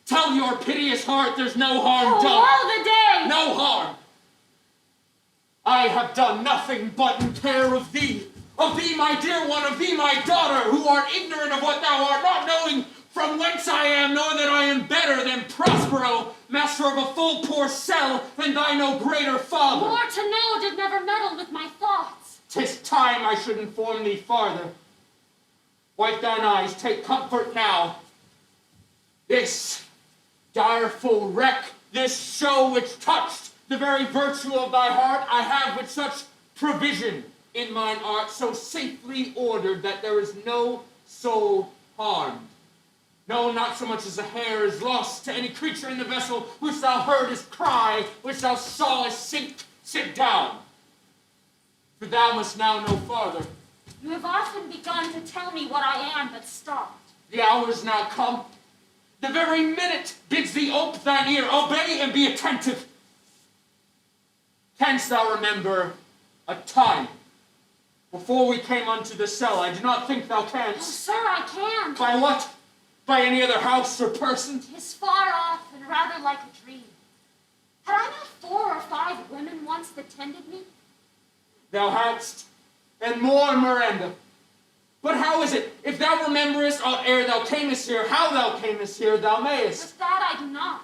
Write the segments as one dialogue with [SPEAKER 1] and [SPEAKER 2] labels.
[SPEAKER 1] Tell your piteous heart there's no harm done.
[SPEAKER 2] Woe the day!
[SPEAKER 1] No harm. I have done nothing but in care of thee, my dear one, of thee, my daughter, who art ignorant of what thou art, not knowing from whence I am, nor that I am better than Prospero, master of a full poor cell, than thy no greater father.
[SPEAKER 2] More to know did never meddle with my thoughts.
[SPEAKER 1] 'Tis time I should inform thee farther. Wipe thine eyes, take comfort now. This direful wreck, this show which touched the very virtue of thy heart, I have with such provision in mine art, so safely ordered that there is no soul harmed. No, not so much as a hair is lost to any creature in the vessel which thou heardest cry, which thou sawest sink. Sit down, for thou must now know farther.
[SPEAKER 2] You have often begun to tell me what I am, but stopped.
[SPEAKER 1] The hour is now come. The very minute bids thee ope thine ear, obey and be attentive. Canst thou remember a time before we came unto the cell? I do not think thou canst.
[SPEAKER 2] Oh, sir, I can.
[SPEAKER 1] By what? By any other house or person?
[SPEAKER 2] 'Tis far off and rather like a dream. Had I not 4 or 5 women once that tended me?
[SPEAKER 1] Thou hadst, and more, Miranda. But how is it, if thou rememberest aught ere thou camest here, how thou camest here, thou mayest?
[SPEAKER 2] But that I do not.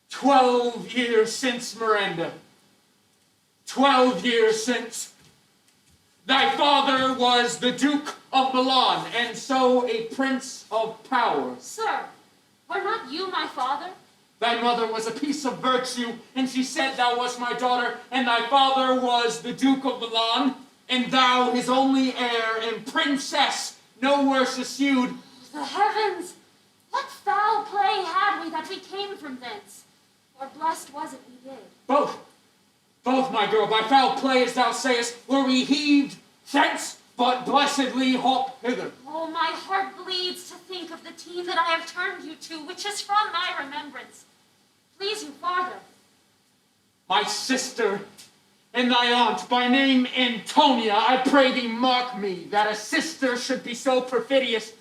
[SPEAKER 1] 12 years since, Miranda. 12 years since. Thy father was the Duke of Milan, and so a prince of power.
[SPEAKER 2] Sir, were not you my father?
[SPEAKER 1] Thy mother was a piece of virtue, and she said thou wast my daughter, and thy father was the Duke of Milan, and thou his only heir, and princess, no worse eschewed.
[SPEAKER 2] The heavens! What foul play had we that we came from thence? Or blessed was it we did?
[SPEAKER 1] Both, my girl, by foul play, as thou sayest, were we heaved thence, but blessedly hop hither.
[SPEAKER 2] Oh, my heart bleeds to think of the team that I have turned you to, which is from my remembrance. Please you farther.
[SPEAKER 1] My sister and thy aunt, by name Antonia, I pray thee mark me, that a sister should be so perfidious.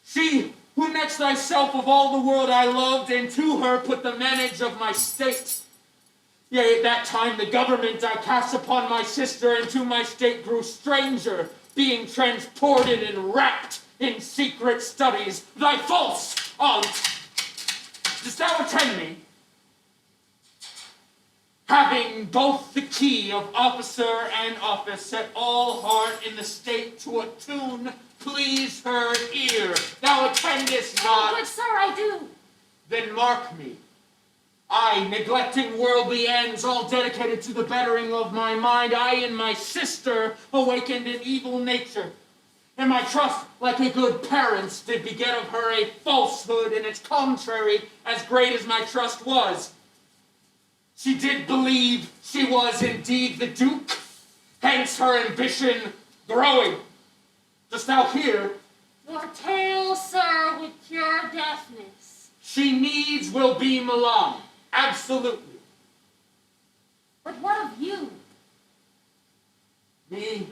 [SPEAKER 1] She, who next thyself of all the world I loved, and to her put the manage of my state. Yea, at that time the government I cast upon my sister, and to my state grew stranger, being transported and wrapped in secret studies. Thy false aunt, dost thou attend me? Having both the key of officer and office, set all heart in the state to a tune please her ear. Thou attendest not.
[SPEAKER 2] Oh, good sir, I do.
[SPEAKER 1] Then mark me. I, neglecting worldly ends, all dedicated to the bettering of my mind, I in my sister awakened an evil nature. And my trust, like a good parent's, did beget of her a falsehood in its contrary, as great as my trust was. She did believe she was indeed the Duke, hence her ambition growing. Just out here,
[SPEAKER 2] Your tale, sir, with pure deafness.
[SPEAKER 1] she needs will be Milan. Absolutely.
[SPEAKER 2] But what of you?
[SPEAKER 1] Me?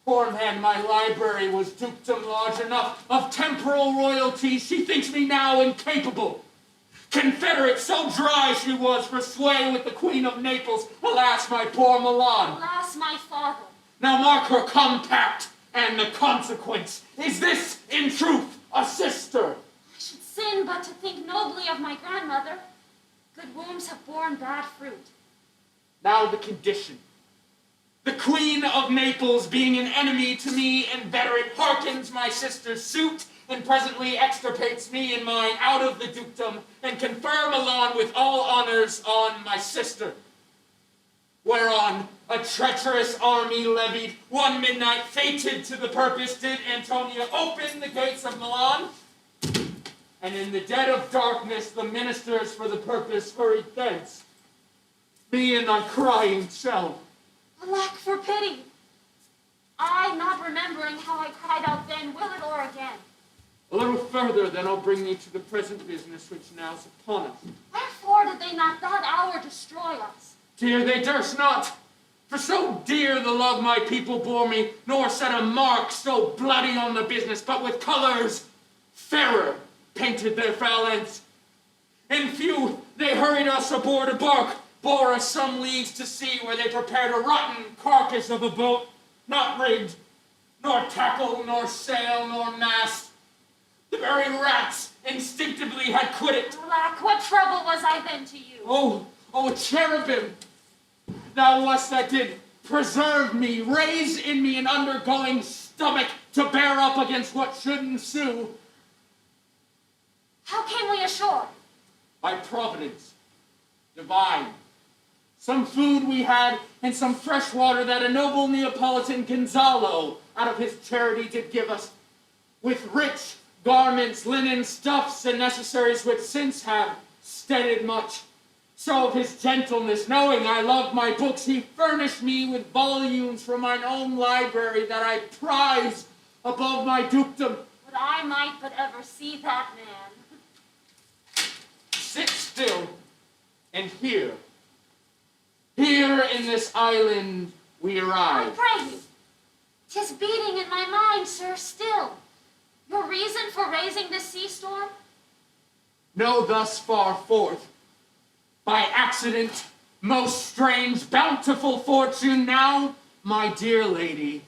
[SPEAKER 1] Poor man, my library was dukedom large enough. Of temporal royalty, she thinks me now incapable. Confederate, so dry she was for sway with the Queen of Naples. Alas, my poor Milan.
[SPEAKER 2] Alas, my father.
[SPEAKER 1] Now mark her compact and the consequence. Is this, in truth, a sister?
[SPEAKER 2] I should sin but to think nobly of my grandmother. Good wombs have borne bad fruit.
[SPEAKER 1] Now the condition. The Queen of Naples, being an enemy to me inveterate, hearkens my sister's suit, and presently extirpates me and mine out of the dukedom, and confer Milan with all honors on my sister. Whereon a treacherous army levied, one midnight fated to the purpose, did Antonia open the gates of Milan, and in the dead of darkness the ministers for the purpose hurried thence. Me in thy crying cell.
[SPEAKER 2] Alack for pity! I, not remembering how I cried out then, will it o'er again.
[SPEAKER 1] A little further, then I'll bring thee to the present business which now's upon us.
[SPEAKER 2] Wherefore did they not that hour destroy us?
[SPEAKER 1] Dear, they durst not, for so dear the love my people bore me, nor set a mark so bloody on the business, but with colors fairer painted their foul ends. In few, they hurried us aboard a bark, bore us some leagues to sea, where they prepared a rotten carcass of a boat, not rigged, nor tackle, nor sail, nor mast. The very rats instinctively had quit it.
[SPEAKER 2] Alack, what trouble was I then to you?
[SPEAKER 1] Oh, cherubim, thou wast that did preserve me, raise in me an undergoing stomach to bear up against what should ensue.
[SPEAKER 2] How came we ashore?
[SPEAKER 1] By providence divine. Some food we had, and some fresh water that a noble Neapolitan Gonzalo, out of his charity, did give us, with rich garments, linen, stuffs, and necessaries which since have steaded much. So of his gentleness, knowing I loved my books, he furnished me with volumes from mine own library that I prize above my dukedom.
[SPEAKER 2] Would I might but ever see that man.
[SPEAKER 1] Sit still and hear. Here in this island we
[SPEAKER 2] I
[SPEAKER 1] arrive.
[SPEAKER 2] pray you. 'Tis beating in my mind, sir, still. Your reason for raising this sea storm?
[SPEAKER 1] Know thus far forth, by accident, most strange, bountiful fortune, now, my dear lady,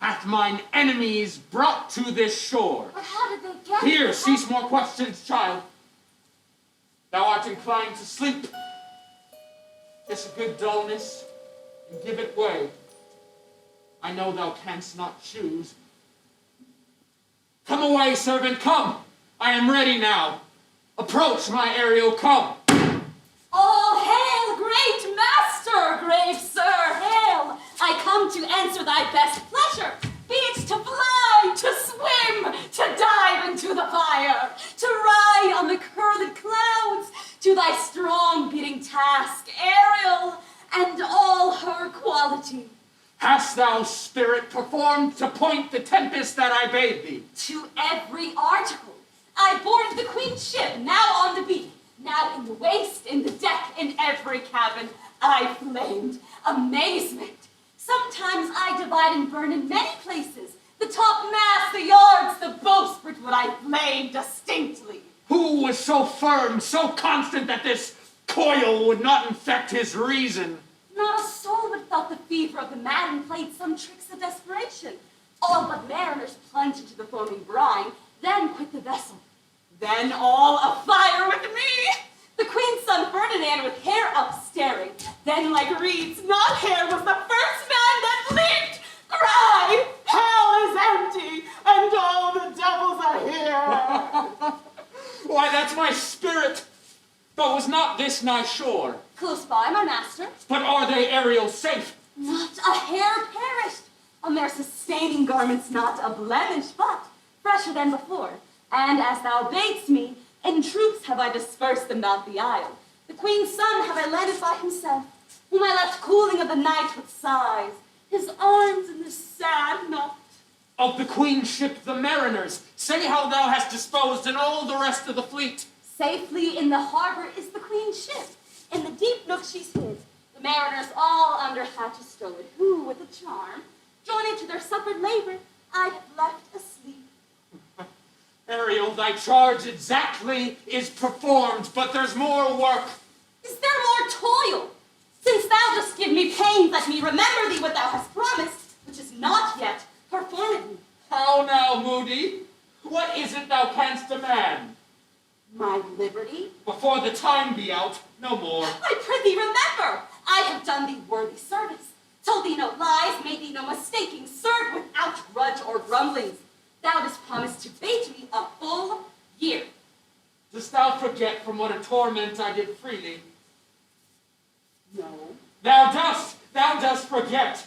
[SPEAKER 1] hath mine enemies brought to this shore.
[SPEAKER 2] But how did they get
[SPEAKER 1] Here, cease more questions, child. Thou art inclined to sleep. Kiss a good dullness, and give it way. I know thou canst not choose. Come away, servant, come. I am ready now. Approach, my Ariel, come.
[SPEAKER 3] All hail, great master, grave sir, hail! I come to answer thy best pleasure, be it to fly, to swim, to dive into the fire, to ride on the curled clouds, to thy strong beating task, Ariel, and all her quality.
[SPEAKER 1] Hast thou, spirit, performed to point the tempest that I bade thee?
[SPEAKER 3] To every article, I board the queen's ship, now on the beat, now in the waist, in the deck, in every cabin, I flamed. Amazement. Sometimes I divide and burn in many places. The top mast, the yards, the bowsprit would I flame distinctly.
[SPEAKER 1] Who was so firm, so constant that this coil would not infect his reason?
[SPEAKER 3] Not a soul but felt the fever of the man and played some tricks of desperation. All but mariners plunged into the foaming brine, then quit the vessel. Then all afire with me. The queen's son Ferdinand with hair up staring. Then like reeds, not hair, was the first man that leaped. Cry, hell is empty, and all the devils are here.
[SPEAKER 1] Why, that's my spirit. But was not this nigh shore?
[SPEAKER 3] Close by, my master.
[SPEAKER 1] But are they, Ariel, safe?
[SPEAKER 3] Not a hair perished. On their sustaining garments not a blemish, but fresher than before. And as thou badest me, in troops have I dispersed them about the isle. The queen's son have I landed by himself, whom I left cooling of the night with sighs, his arms in this sad knot.
[SPEAKER 1] Of the queen's ship, the mariners, say how thou hast disposed in all the rest of the fleet.
[SPEAKER 3] Safely in the harbor is the queen's ship. In the deep nook she's hid. The mariners all under hatches stowed, who, with a charm, joining to their suppered labor, I have left asleep.
[SPEAKER 1] Ariel, thy charge exactly is performed, but there's more work.
[SPEAKER 3] Is there more toil? Since thou dost give me pain, let me remember thee what thou hast promised, which is not yet performed.
[SPEAKER 1] How now, Moody? What is it thou canst demand?
[SPEAKER 3] My liberty?
[SPEAKER 1] Before the time be out, no more.
[SPEAKER 3] I prithee remember, I have done thee worthy service, told thee no lies, made thee no mistaking, served without grudge or grumblings. Thou dost promise to bait me a full year.
[SPEAKER 1] Dost thou forget from what a torment I did freely?
[SPEAKER 3] No,
[SPEAKER 1] Thou dost forget.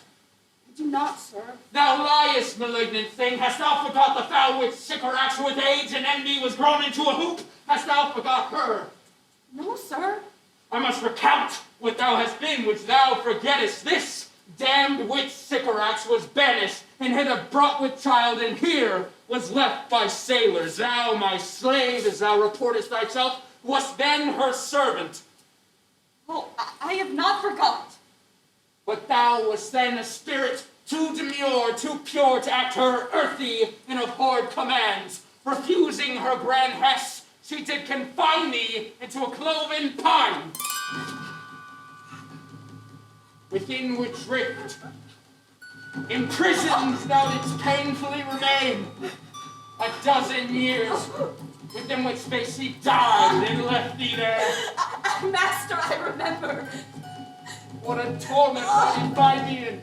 [SPEAKER 3] I do not, sir.
[SPEAKER 1] Thou liest, malignant thing. Hast thou forgot the foul witch Sycorax with age and envy was grown into a hoop? Hast thou forgot her?
[SPEAKER 3] No, sir.
[SPEAKER 1] I must recount what thou hast been, which thou forgettest. This damned witch Sycorax was banished, and hither brought with child, and here was left by sailors. Thou, my slave, as thou reportest thyself, wast then her servant.
[SPEAKER 3] Oh, I have not forgot.
[SPEAKER 1] But thou wast then a spirit too demure, too pure to act her earthy and abhorred commands. Refusing her grand hest, she did confine thee into a cloven pine, within which rift, imprisoned thou didst painfully remain 12 years, within which space he died and left thee there.
[SPEAKER 3] Master, I remember.
[SPEAKER 1] What a torment I did find thee in.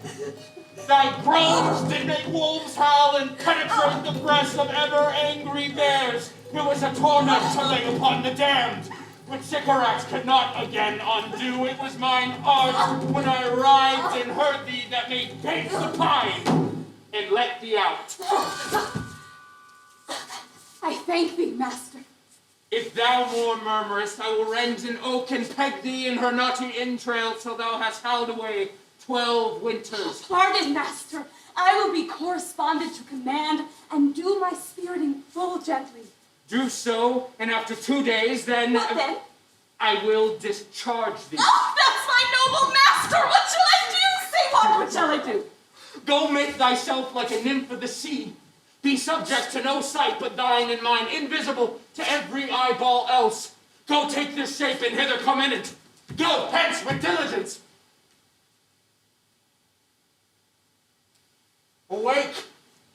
[SPEAKER 1] Thy groans did make wolves howl and penetrate the breast of ever angry bears. It was a torment to lay upon the damned, which Sycorax could not again undo. It was mine art when I arrived and heard thee that made gates the pine and let thee out.
[SPEAKER 3] I thank thee, master.
[SPEAKER 1] If thou more murmurest, I will rend an oak and peg thee in her knotty entrails till thou hast howled away 12 winters.
[SPEAKER 3] Pardon, master. I will be correspondent to command and do my spiriting full gently.
[SPEAKER 1] Do so, and after 2 days, then...
[SPEAKER 3] What then?
[SPEAKER 1] I will discharge thee.
[SPEAKER 3] Oh, that's my noble master! What shall I do? Say what shall I do?
[SPEAKER 1] Go make thyself like a nymph of the sea. Be subject to no sight but thine and mine, invisible to every eyeball else. Go take this shape and hither come in it. Go hence with diligence. Awake,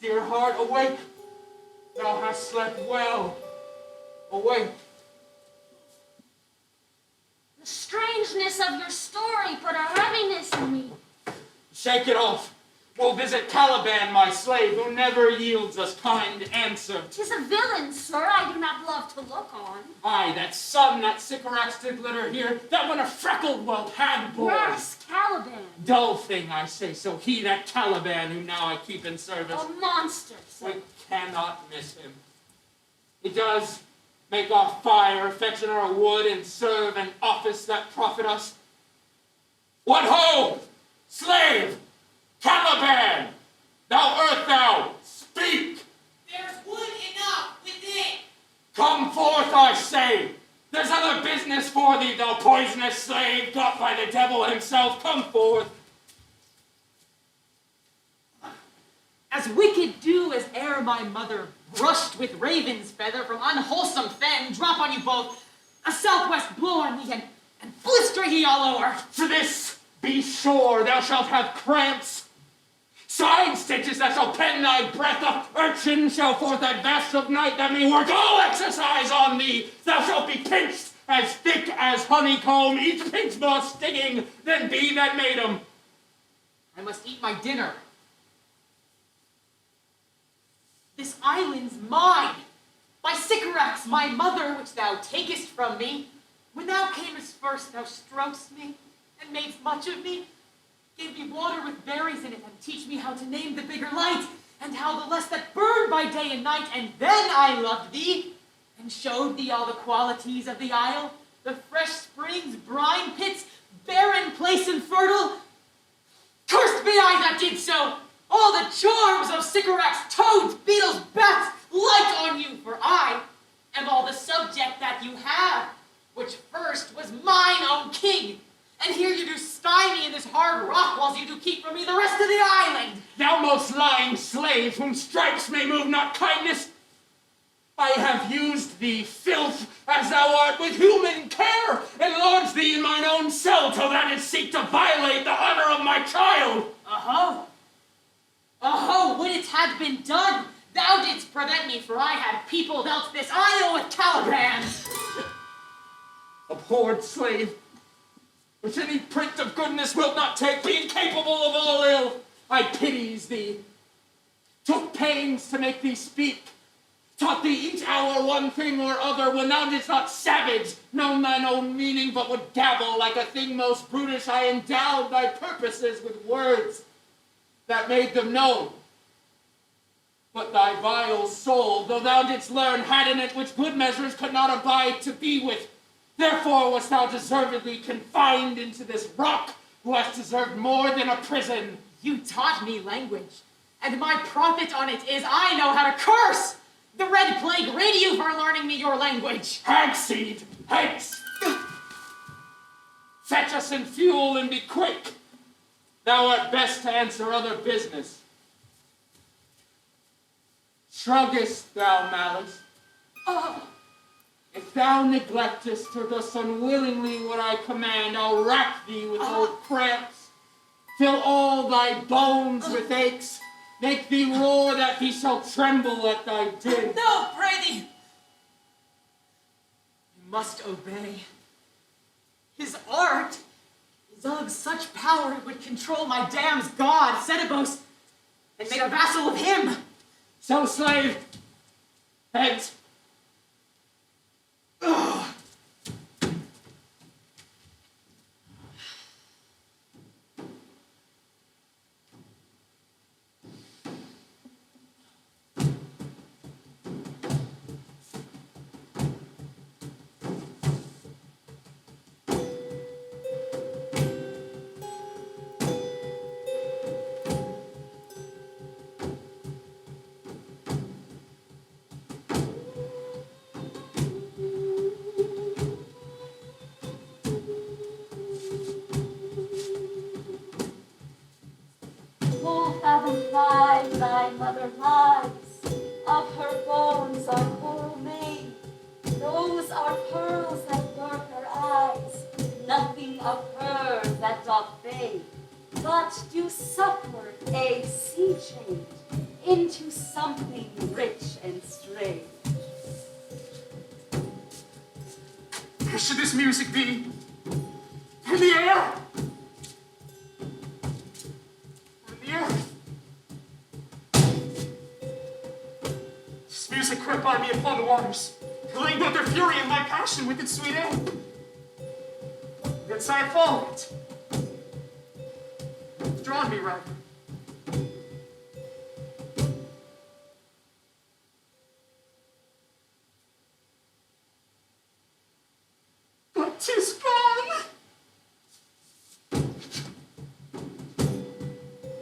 [SPEAKER 1] dear heart, awake. Thou hast slept well. Awake.
[SPEAKER 2] The strangeness of your story put a heaviness in me.
[SPEAKER 1] Shake it off. We'll visit Caliban, my slave, who never yields us kind answer.
[SPEAKER 2] 'Tis a villain, sir, I do not love to look on.
[SPEAKER 1] Aye, that sun, that Sycorax did glitter here, that when a freckled whelp had born.
[SPEAKER 2] Yes, Caliban.
[SPEAKER 1] Dull thing, I say so. He, that Caliban, who now I keep in service.
[SPEAKER 2] A monster, sir.
[SPEAKER 1] We cannot miss him. He does make our fire, fetch in our wood, and serve an office that profit us. What ho! Slave! Caliban! Thou art thou! Speak!
[SPEAKER 4] There's wood enough within.
[SPEAKER 1] Come forth, I say! There's other business for thee, thou poisonous slave, got by the devil himself. Come forth!
[SPEAKER 4] As wicked do as ere my mother, brushed with raven's feather from unwholesome fen, drop on you both, a southwest blow on thee, and blister ye all over.
[SPEAKER 1] For this, be sure, thou shalt have cramps. Side stitches that shall pen thy breath, a urchin shall forth that vast of night that may work all exercise on thee. Thou shalt be pinched as thick as honeycomb, each pinch more stinging than bee that made 'em.
[SPEAKER 4] I must eat my dinner. This island's mine, by Sycorax, my mother, which thou takest from me. When thou camest first, thou strokest me, and madest much of me, gave me water with berries in it, and teach me how to name the bigger light, and how the less that burned by day and night, and then I loved thee, and showed thee all the qualities of the isle, the fresh springs, brine pits, barren place and fertile. Cursed be I that did so! All the charms of sycorax, toads, beetles, bats, light on you, for I am all the subject that you have, which first was mine own king. And here you do spy me in this hard rock, whilst you do keep from me the rest of the island.
[SPEAKER 1] Thou most lying slave, whom stripes may move not kindness, I have used thee, filth, as thou art, with human care, and lodged thee in mine own cell, till thou didst seek to violate the honor of my child.
[SPEAKER 4] When it had been done, thou didst prevent me, for I had peopled else this isle with Caliban.
[SPEAKER 1] Abhorred slave, which any print of goodness wilt not take, being capable of all ill, I pities thee. Took pains to make thee speak, taught thee each hour one thing or other, when thou didst not savage, known thine own meaning, but would gabble like a thing most brutish. I endowed thy purposes with words that made them known. But thy vile soul, though thou didst learn, had in it which good measures could not abide to be with. Therefore wast thou deservedly confined into this rock, who hast deserved more than a prison.
[SPEAKER 4] You taught me language, and my profit on it is I know how to curse. The red plague rid you for learning me your language.
[SPEAKER 1] Hagseed, hence! Fetch us in fuel and be quick. Thou art best to answer other business. Shruggest thou malice? If thou neglectest or dost unwillingly what I command, I'll rack thee with old cramps, fill all thy bones with aches, make thee roar that he shall tremble at thy din.
[SPEAKER 4] No, pray thee! You must obey. His art is of such power it would control my damn's god, Setebos, and make a vassal of him.
[SPEAKER 1] So, slave, heads.
[SPEAKER 3] Thy mother lies, of her bones are coral made. Those are pearls that dark her eyes, nothing of her that doth fade, but do suffer a sea change into something rich and strange.
[SPEAKER 1] Where should this music be? In the air? In the earth? This music crept by me upon the waters, allaying both their fury and my passion with its sweet air. Thence I have followed it. It's drawn me rather. But 'tis gone.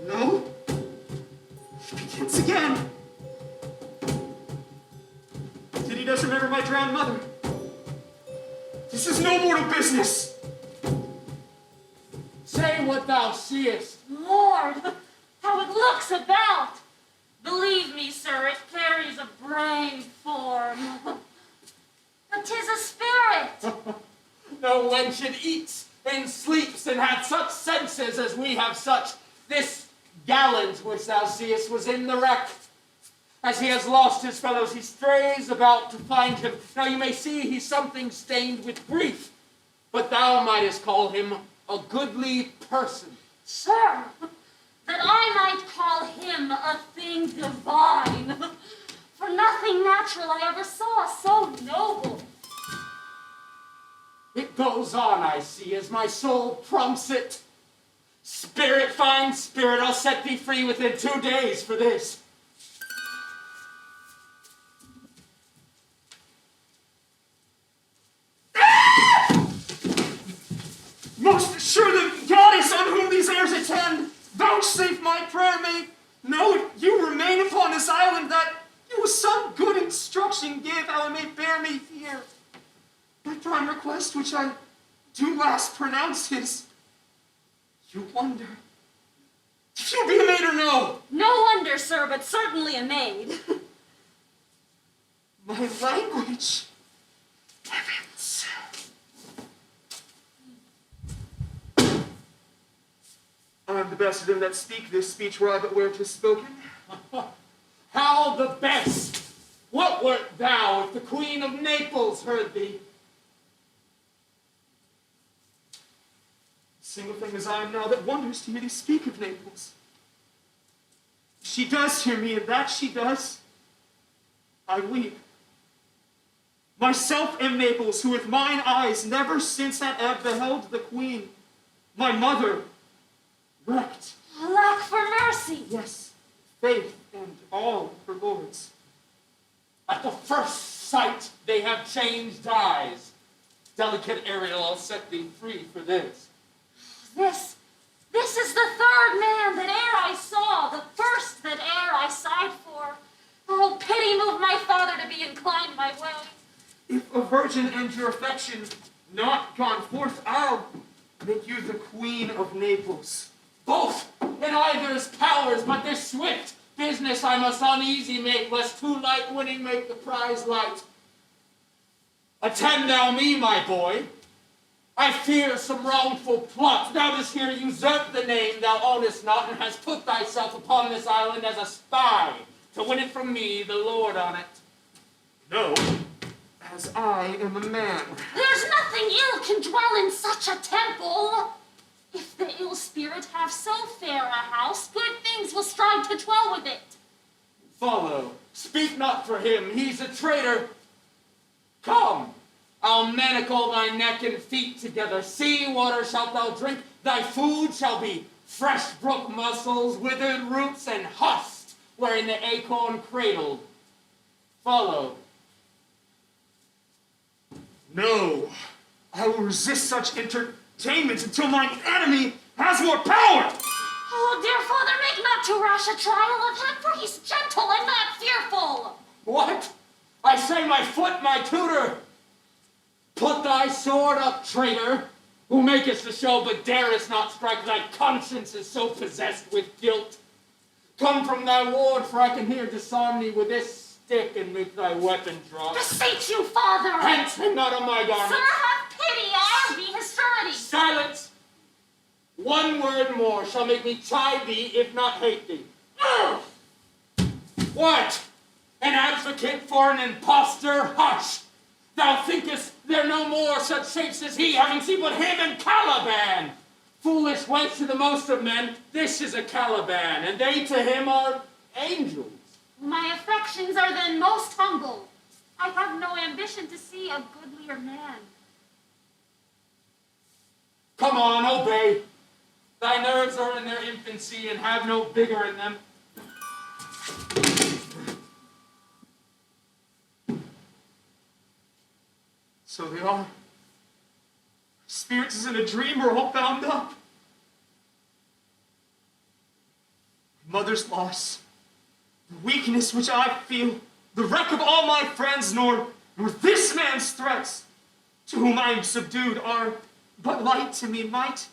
[SPEAKER 1] No. It begins again. He does remember my drowned mother. This is no mortal business. Say what thou seest.
[SPEAKER 2] Lord, how it looks about! Believe me, sir, it carries a brave form. But 'tis a spirit.
[SPEAKER 1] No wench it eats and sleeps and hath such senses as we have such. This gallant which thou seest was in the wreck. As he has lost his fellows, he strays about to find him. Now you may see he's something stained with grief, but thou mightest call him a goodly person.
[SPEAKER 2] Sir, that I might call him a thing divine. For nothing natural I ever saw so noble.
[SPEAKER 1] It it goes on, I see, as my soul prompts it. Spirit, fine spirit, I'll set thee free within 2 days for this.
[SPEAKER 5] Most sure the goddess on whom these airs attend, vouchsafe my prayer may know if you remain upon this island, that you with some good instruction give how it may bear me here. My prime request, which I do last pronounce, is, you wonder if you be a maid or no?
[SPEAKER 3] No wonder, sir, but certainly a maid.
[SPEAKER 5] My language, heavens. I am the best of them that speak this speech were I but where 'tis spoken.
[SPEAKER 1] How the best! What wert thou if the Queen of Naples heard thee?
[SPEAKER 5] Single thing as I am now that wonders to hear thee speak of Naples. She does hear me, and that she does, I weep. Myself am Naples, who with mine eyes never since that ebb beheld the Queen, my mother, wrecked.
[SPEAKER 3] Alack for mercy!
[SPEAKER 5] Yes, faith and all her lords.
[SPEAKER 1] At the first sight they have changed eyes. Delicate Ariel, I'll set thee free for this.
[SPEAKER 2] This is the third man that e'er I saw, the first that e'er I sighed for. Oh, pity move my father to be inclined my way.
[SPEAKER 5] If a virgin and your affection not gone forth, I'll make you the Queen of Naples.
[SPEAKER 1] Both in either's powers, but this swift business I must uneasy make, lest too light winning make the prize light. Attend thou me, my boy. I fear some wrongful plot. Thou dost here usurp the name thou ownest not, and hast put thyself upon this island as a spy, to win it from me, the lord on it.
[SPEAKER 5] No, as I am a man.
[SPEAKER 2] There's nothing ill can dwell in such a temple. If the ill spirit have so fair a house, good things will strive to dwell with it.
[SPEAKER 1] Follow. Speak not for him. He's a traitor. Come. I'll manacle thy neck and feet together. Sea water shalt thou drink. Thy food shall be fresh brook mussels, withered roots, and husk, wherein the acorn cradled. Follow.
[SPEAKER 5] No, I will resist such entertainments until mine enemy has more power.
[SPEAKER 2] Oh, dear father, make not too rash a trial of him, for he's gentle and not fearful.
[SPEAKER 1] What? I say my foot, my tutor. Put thy sword up, traitor, who makest the show but darest not strike. Thy conscience is so possessed with guilt. Come from thy ward, for I can here disarm thee with this stick and make thy weapon drop.
[SPEAKER 2] Beseech you, father.
[SPEAKER 1] Hence, and not on my garments.
[SPEAKER 2] Sir, have pity, I'll be his surety.
[SPEAKER 1] Silence! One word more shall make me chide thee, if not hate thee. What? An advocate for an impostor? Hush! Thou thinkest there no more such shapes as he, having seen but him and Caliban. Foolish wench to the most of men, this is a Caliban, and they to him are angels.
[SPEAKER 2] My affections are then most humble. I have no ambition to see a goodlier man.
[SPEAKER 1] Come on, obey. Thy nerves are in their infancy and have no vigor in them.
[SPEAKER 5] So they are. Spirits is in a dream are all bound up. My mother's loss, the weakness which I feel, the wreck of all my friends, nor this man's threats, to whom I am subdued, are but light to me. Might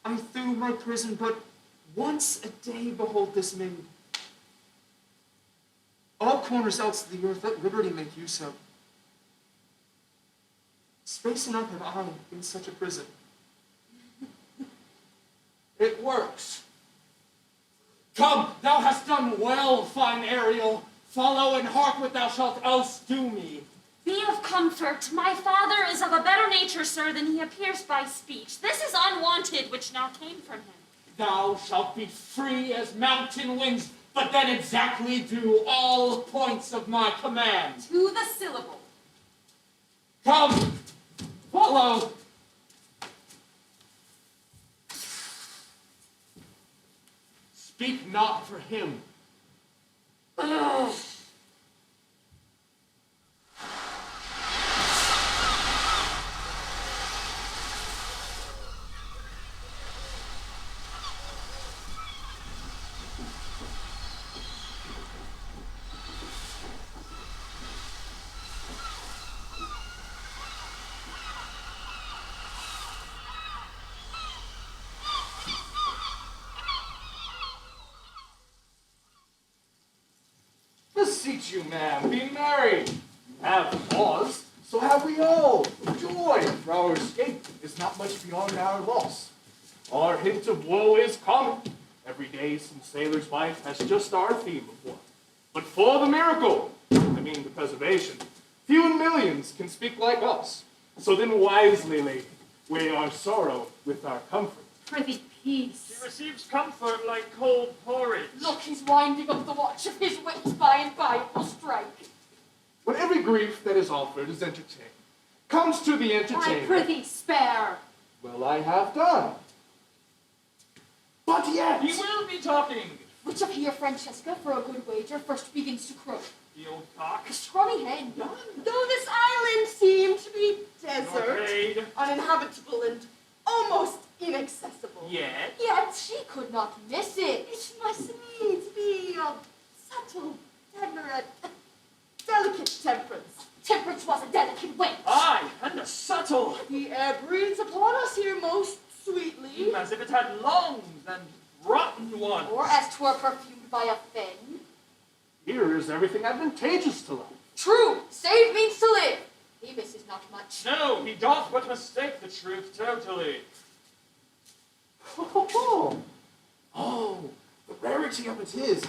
[SPEAKER 5] I through my prison but once a day behold this maid. All corners else of the earth let liberty make use of. Space enough have I in such a prison.
[SPEAKER 1] It works. Come, thou hast done well, fine Ariel. Follow and hark what thou shalt else do me.
[SPEAKER 2] Be of comfort. My father is of a better nature, sir, than he appears by speech. This is unwanted, which now came from him.
[SPEAKER 1] Thou shalt be free as mountain winds, but then exactly do all points of my command.
[SPEAKER 3] To the syllable.
[SPEAKER 1] Come, follow. Speak not for him. Beseech you, ma'am, be merry. You have cause, so have we all. Joy, for our escape is not much beyond our loss. Our hint of woe is common. Every day some sailor's wife has just our theme of woe. But for the miracle, the preservation, few in millions can speak like us. So then wisely, lady, weigh our sorrow with our comfort.
[SPEAKER 2] Prithee, peace.
[SPEAKER 6] He receives comfort like cold porridge.
[SPEAKER 2] Look, he's winding up the watch of his wits. By and by it will strike.
[SPEAKER 1] When every grief that is offered is entertained, comes to the
[SPEAKER 2] I
[SPEAKER 1] entertainer.
[SPEAKER 2] prithee, spare.
[SPEAKER 1] Well, I have done. But yet,
[SPEAKER 6] He will be talking.
[SPEAKER 2] Which of here, Francesca, for a good wager, first begins to crow?
[SPEAKER 6] The old cock.
[SPEAKER 2] A scrummy hen.
[SPEAKER 3] Though this island seemed to be
[SPEAKER 6] Nor
[SPEAKER 3] desert,
[SPEAKER 6] paid.
[SPEAKER 3] uninhabitable, and almost inaccessible,
[SPEAKER 6] Yet.
[SPEAKER 2] Yet she could not miss it.
[SPEAKER 3] it must needs be of subtle, delicate temperance.
[SPEAKER 2] Temperance was a delicate wench.
[SPEAKER 6] Aye, and a subtle.
[SPEAKER 3] The air breathes upon us here most sweetly.
[SPEAKER 6] Even as if it had lungs and rotten ones.
[SPEAKER 2] Or as 'twere perfumed by a fen.
[SPEAKER 1] here is everything advantageous to life.
[SPEAKER 2] True, save means to live. He misses not much.
[SPEAKER 6] No, he doth but mistake the truth totally.
[SPEAKER 1] Oh, the rarity of it is,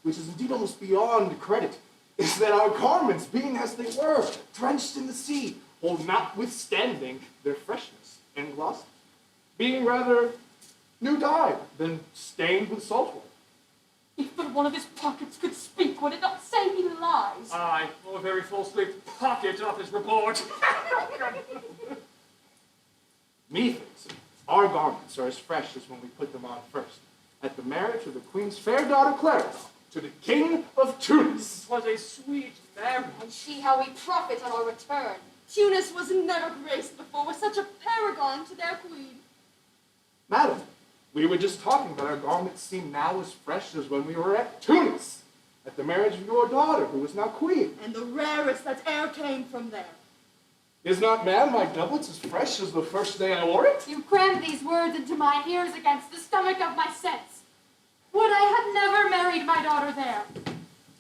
[SPEAKER 1] which is indeed almost beyond credit, is that our garments, being as they were, drenched in the sea, hold notwithstanding their freshness and glossy, being rather new dyed than stained with salt water.
[SPEAKER 2] If but one of his pockets could speak, would it not say he lies?
[SPEAKER 6] Aye, or a very full-sleeved pocket off his report.
[SPEAKER 1] Methinks our garments are as fresh as when we put them on first, at the marriage of the queen's fair daughter Clara to the king of Tunis.
[SPEAKER 6] 'Twas a sweet marriage.
[SPEAKER 2] And see how we profit on our return.
[SPEAKER 3] Tunis was never graced before with such a paragon to their queen.
[SPEAKER 1] Madam, we were just talking that our garments seem now as fresh as when we were at Tunis, at the marriage of your daughter, who is now queen.
[SPEAKER 3] And the rarest that e'er came from there.
[SPEAKER 1] Is not, ma'am, my doublet as fresh as the first day I wore it?
[SPEAKER 2] You cram these words into mine ears against the stomach of my sense. Would I had never married my daughter there.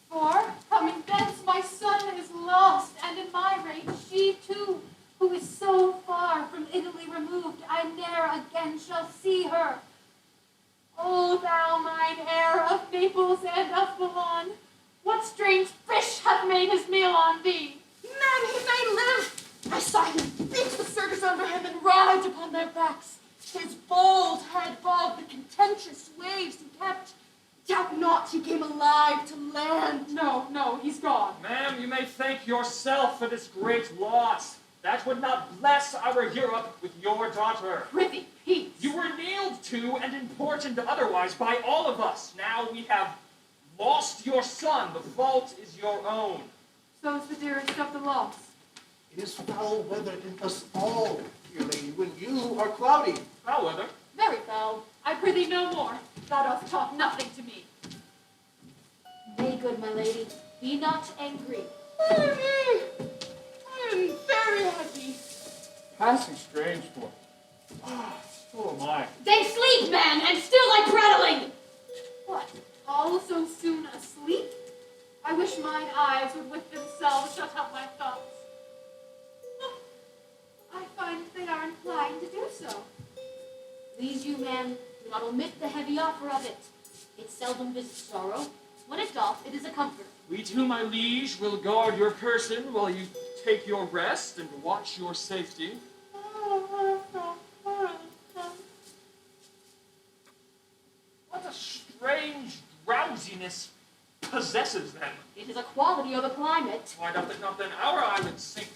[SPEAKER 2] For, coming thence, my son is lost, and in my rage, she too, who is so far from Italy removed, I ne'er again shall see her. O thou mine heir of Naples and of Milan, what strange fish hath made his meal on thee?
[SPEAKER 3] Man, he may live! I saw him beat the circus under him and ride upon their backs. His bald head bobbed the contentious waves he kept. Doubt not he came alive to land.
[SPEAKER 2] No, he's gone.
[SPEAKER 6] Ma'am, you may thank yourself for this great loss. That would not bless our Europe with your daughter.
[SPEAKER 2] Prithee, peace.
[SPEAKER 6] You were nailed to and importuned otherwise by all of us. Now we have lost your son. The fault is your own.
[SPEAKER 2] So's the dearest of the lost.
[SPEAKER 1] It is foul weather in us all, dear lady, when you are cloudy.
[SPEAKER 6] Foul weather.
[SPEAKER 2] Very foul. I prithee no more. Thou dost talk nothing to me. Nay, good my lady, be not angry.
[SPEAKER 3] I am very happy.
[SPEAKER 1] Passing strange for so am I.
[SPEAKER 2] Then sleep, man, and still like prattling! What, all so soon asleep? I wish mine eyes would with themselves shut up my thoughts. I find they are inclined to do so. Please you, man, do not omit the heavy offer of it. It seldom visits sorrow. When it doth, it is a comfort.
[SPEAKER 6] We too, my liege, will guard your person while you take your rest and watch your safety. What a strange drowsiness possesses them.
[SPEAKER 2] It is a quality of the climate.
[SPEAKER 6] Why doth it not then our island sink?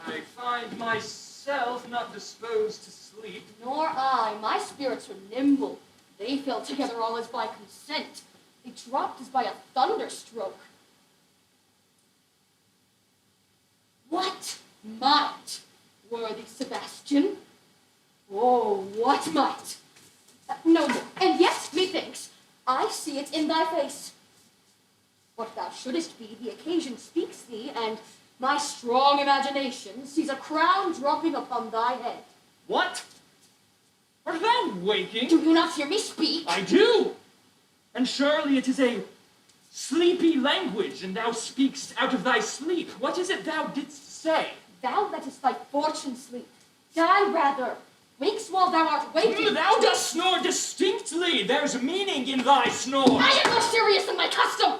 [SPEAKER 6] I find myself not disposed to sleep.
[SPEAKER 2] Nor I. My spirits are nimble. They fell together all as by consent. They dropped as by a thunderstroke. What might, worthy Sebastian? Oh, what might? No more. And yet, methinks, I see it in thy face. What thou shouldest be, the occasion speaks thee, and my strong imagination sees a crown dropping upon thy head.
[SPEAKER 6] What? Art thou waking?
[SPEAKER 2] Do you not hear me speak?
[SPEAKER 6] I do. And surely it is a sleepy language, and thou speakst out of thy sleep. What is it thou didst say?
[SPEAKER 2] Thou lettest thy fortune sleep. Die rather. Wakes while thou art waking.
[SPEAKER 6] Thou dost snore distinctly. There's meaning in thy snore.
[SPEAKER 2] I am more serious than my custom.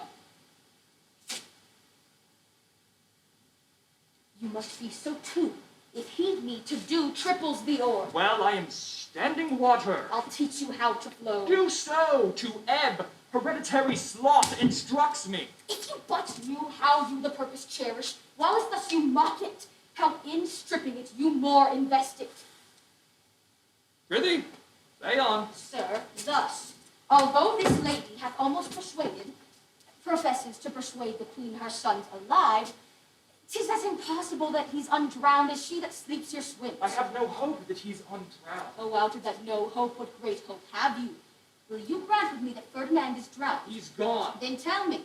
[SPEAKER 2] You must be so too. If heed me to do triples the oar.
[SPEAKER 6] Well, I am standing water.
[SPEAKER 2] I'll teach you how to flow.
[SPEAKER 6] Do so, to ebb. Hereditary sloth instructs me.
[SPEAKER 2] If you but knew how you the purpose cherish, whilst thus you mock it, how in stripping it you more invest it.
[SPEAKER 6] Prithee, say on.
[SPEAKER 2] Sir, thus, although this lady hath almost professes to persuade the queen her son's alive, 'tis as impossible that he's undrowned as she that sleeps here swims.
[SPEAKER 6] I have no hope that he's undrowned.
[SPEAKER 2] Oh, out of that no hope, what great hope have you? Will you grant with me that Ferdinand is drowned?
[SPEAKER 6] He's gone.
[SPEAKER 2] Then tell me,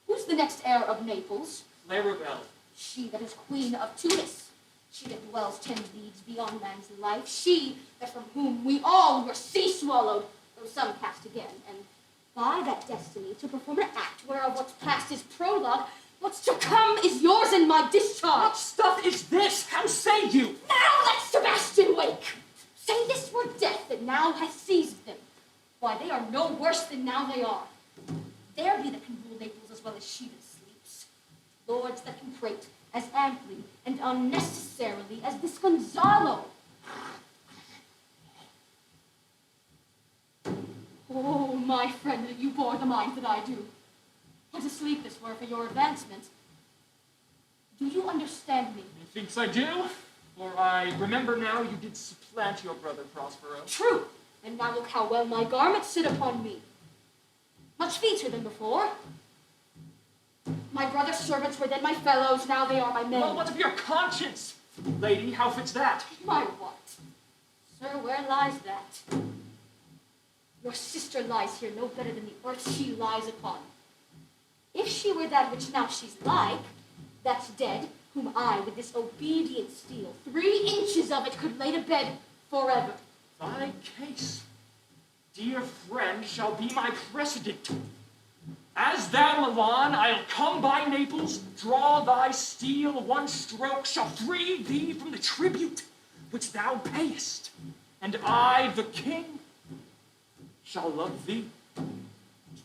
[SPEAKER 2] who's the next heir of Naples?
[SPEAKER 6] Clarabelle.
[SPEAKER 2] She that is queen of Tunis. She that dwells 10 leagues beyond man's life. She that from whom we all were sea-swallowed, though some cast again. And by that destiny to perform an act whereof what's past is prologue, what's to come is yours and my discharge.
[SPEAKER 6] What stuff is this? How say you?
[SPEAKER 2] Now let Sebastian wake. Say this were death that now hath seized them. Why, they are no worse than now they are. There be that can rule Naples as well as she that sleeps. Lords that can prate as amply and unnecessarily as this Gonzalo. Oh, my friend, that you bore the mind that I do. What a sleep this were for your advancement. Do you understand me?
[SPEAKER 6] Methinks I do, for I remember now you did supplant your brother Prospero.
[SPEAKER 2] True, and now look how well my garments sit upon me. Much feater than before. My brother's servants were then my fellows, now they are my men.
[SPEAKER 6] Well, what of your conscience? Lady, how fits that?
[SPEAKER 2] My what? Sir, where lies that? Your sister lies here no better than the earth she lies upon. If she were that which now she's like, that's dead, whom I with this obedient steel, 3 inches of it could lay to bed forever.
[SPEAKER 6] Thy case, dear friend, shall be my precedent. As thou, Milan, I'll come by Naples, draw thy steel, one stroke shall free thee from the tribute which thou payest, and I, the king, shall love thee.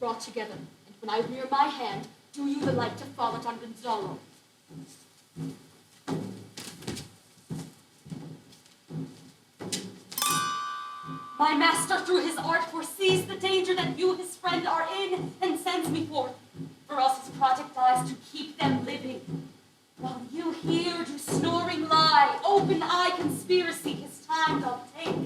[SPEAKER 2] Draw together, and when I rear my hand, do you the like to fall it on Gonzalo.
[SPEAKER 3] My master through his art foresees the danger that you, his friend, are in, and sends me forth. For us his project lies to keep them living. While you here do snoring lie, open eye conspiracy his time doth take.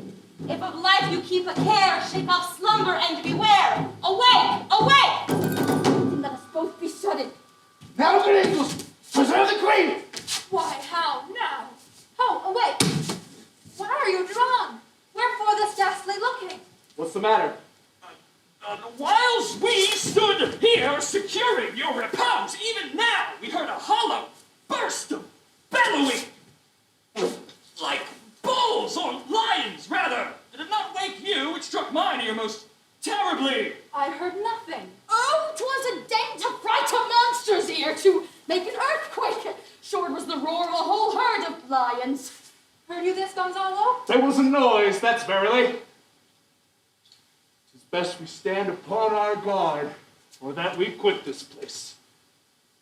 [SPEAKER 3] If of life you keep a care, shake off slumber and beware. Awake, awake!
[SPEAKER 2] Then let us both be sudden.
[SPEAKER 7] Now, good angels, preserve the queen!
[SPEAKER 2] Why, how now? Ho, awake! What are you drawn? Wherefore this ghastly looking?
[SPEAKER 7] What's the matter?
[SPEAKER 6] Whilst we stood here securing your repose, even now we heard a hollow burst of bellowing. Like bulls or lions, rather. It did not wake you, it struck mine ear most terribly.
[SPEAKER 2] I heard nothing. Oh, 'twas a dent to fright a monster's ear, to make an earthquake. Sure it was the roar of a whole herd of lions. Heard you this, Gonzalo?
[SPEAKER 7] There was a noise, that's verily. 'Tis best we stand upon our guard, or that we quit this place.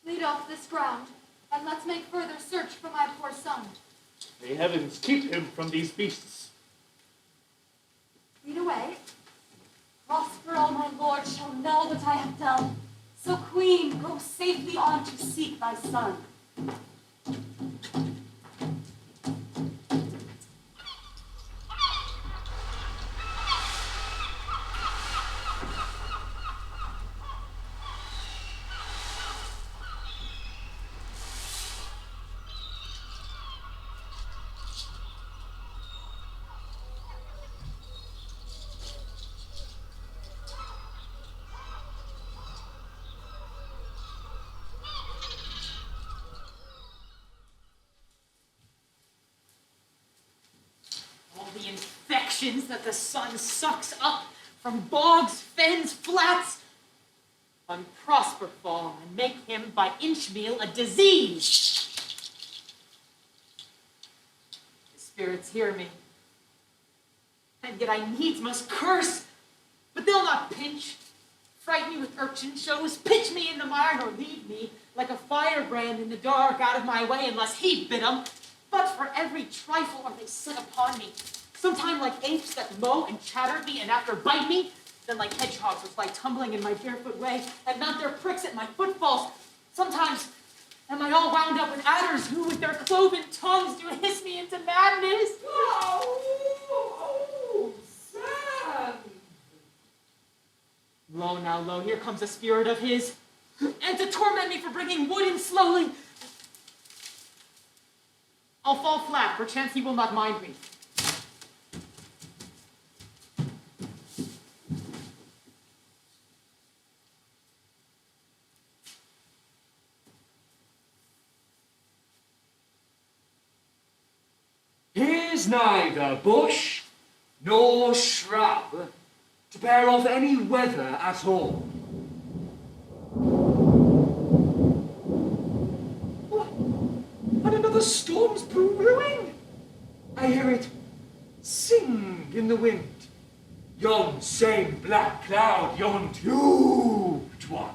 [SPEAKER 2] Lead off this ground, and let's make further search for my poor son.
[SPEAKER 7] May heavens keep him from these beasts.
[SPEAKER 2] Lead away.
[SPEAKER 3] Prospero, my lord, shall know what I have done. So, queen, go safely on to seek thy son.
[SPEAKER 4] oceans that the sun sucks up, from bogs, fens, flats, on Prosper fall and make him by inchmeal a disease. The spirits hear me, and yet I needs must curse, but they'll not pinch, fright me with urchin shows, pitch me in the mire, nor leave me like a firebrand in the dark out of my way unless he bid 'em. But for every trifle are they set upon me, sometime like apes that mow and chatter me and after bite me, then like hedgehogs which lie tumbling in my barefoot way and mount their pricks at my footfalls. Sometimes am I all wound up with adders who with their cloven tongues do hiss me into madness.
[SPEAKER 5] Oh, Sam!
[SPEAKER 4] Lo, now, lo, here comes a spirit of his, and to torment me for bringing wood in slowly. I'll fall flat, perchance he will not mind me.
[SPEAKER 1] Here's neither bush nor shrub to bear off any weather at all. What? And another storm's brewing? I hear it sing in the wind. Yon same black cloud, yon huge one.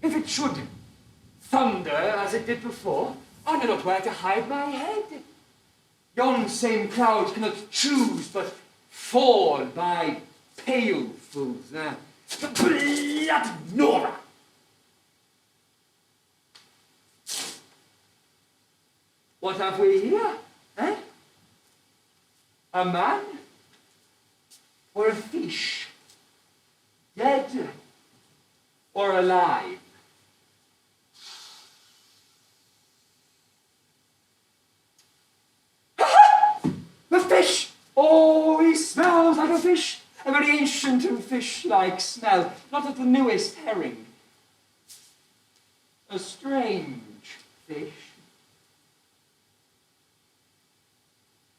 [SPEAKER 1] If it should thunder as it did before, I know not where to hide my head. Yon same cloud cannot choose but fall by pailfuls. Blood Nora! What have we here? Eh? A man? Or a fish? Dead or alive? The fish! Oh, he smells like a fish. A very ancient and fish-like smell. Not of the newest herring. A strange fish.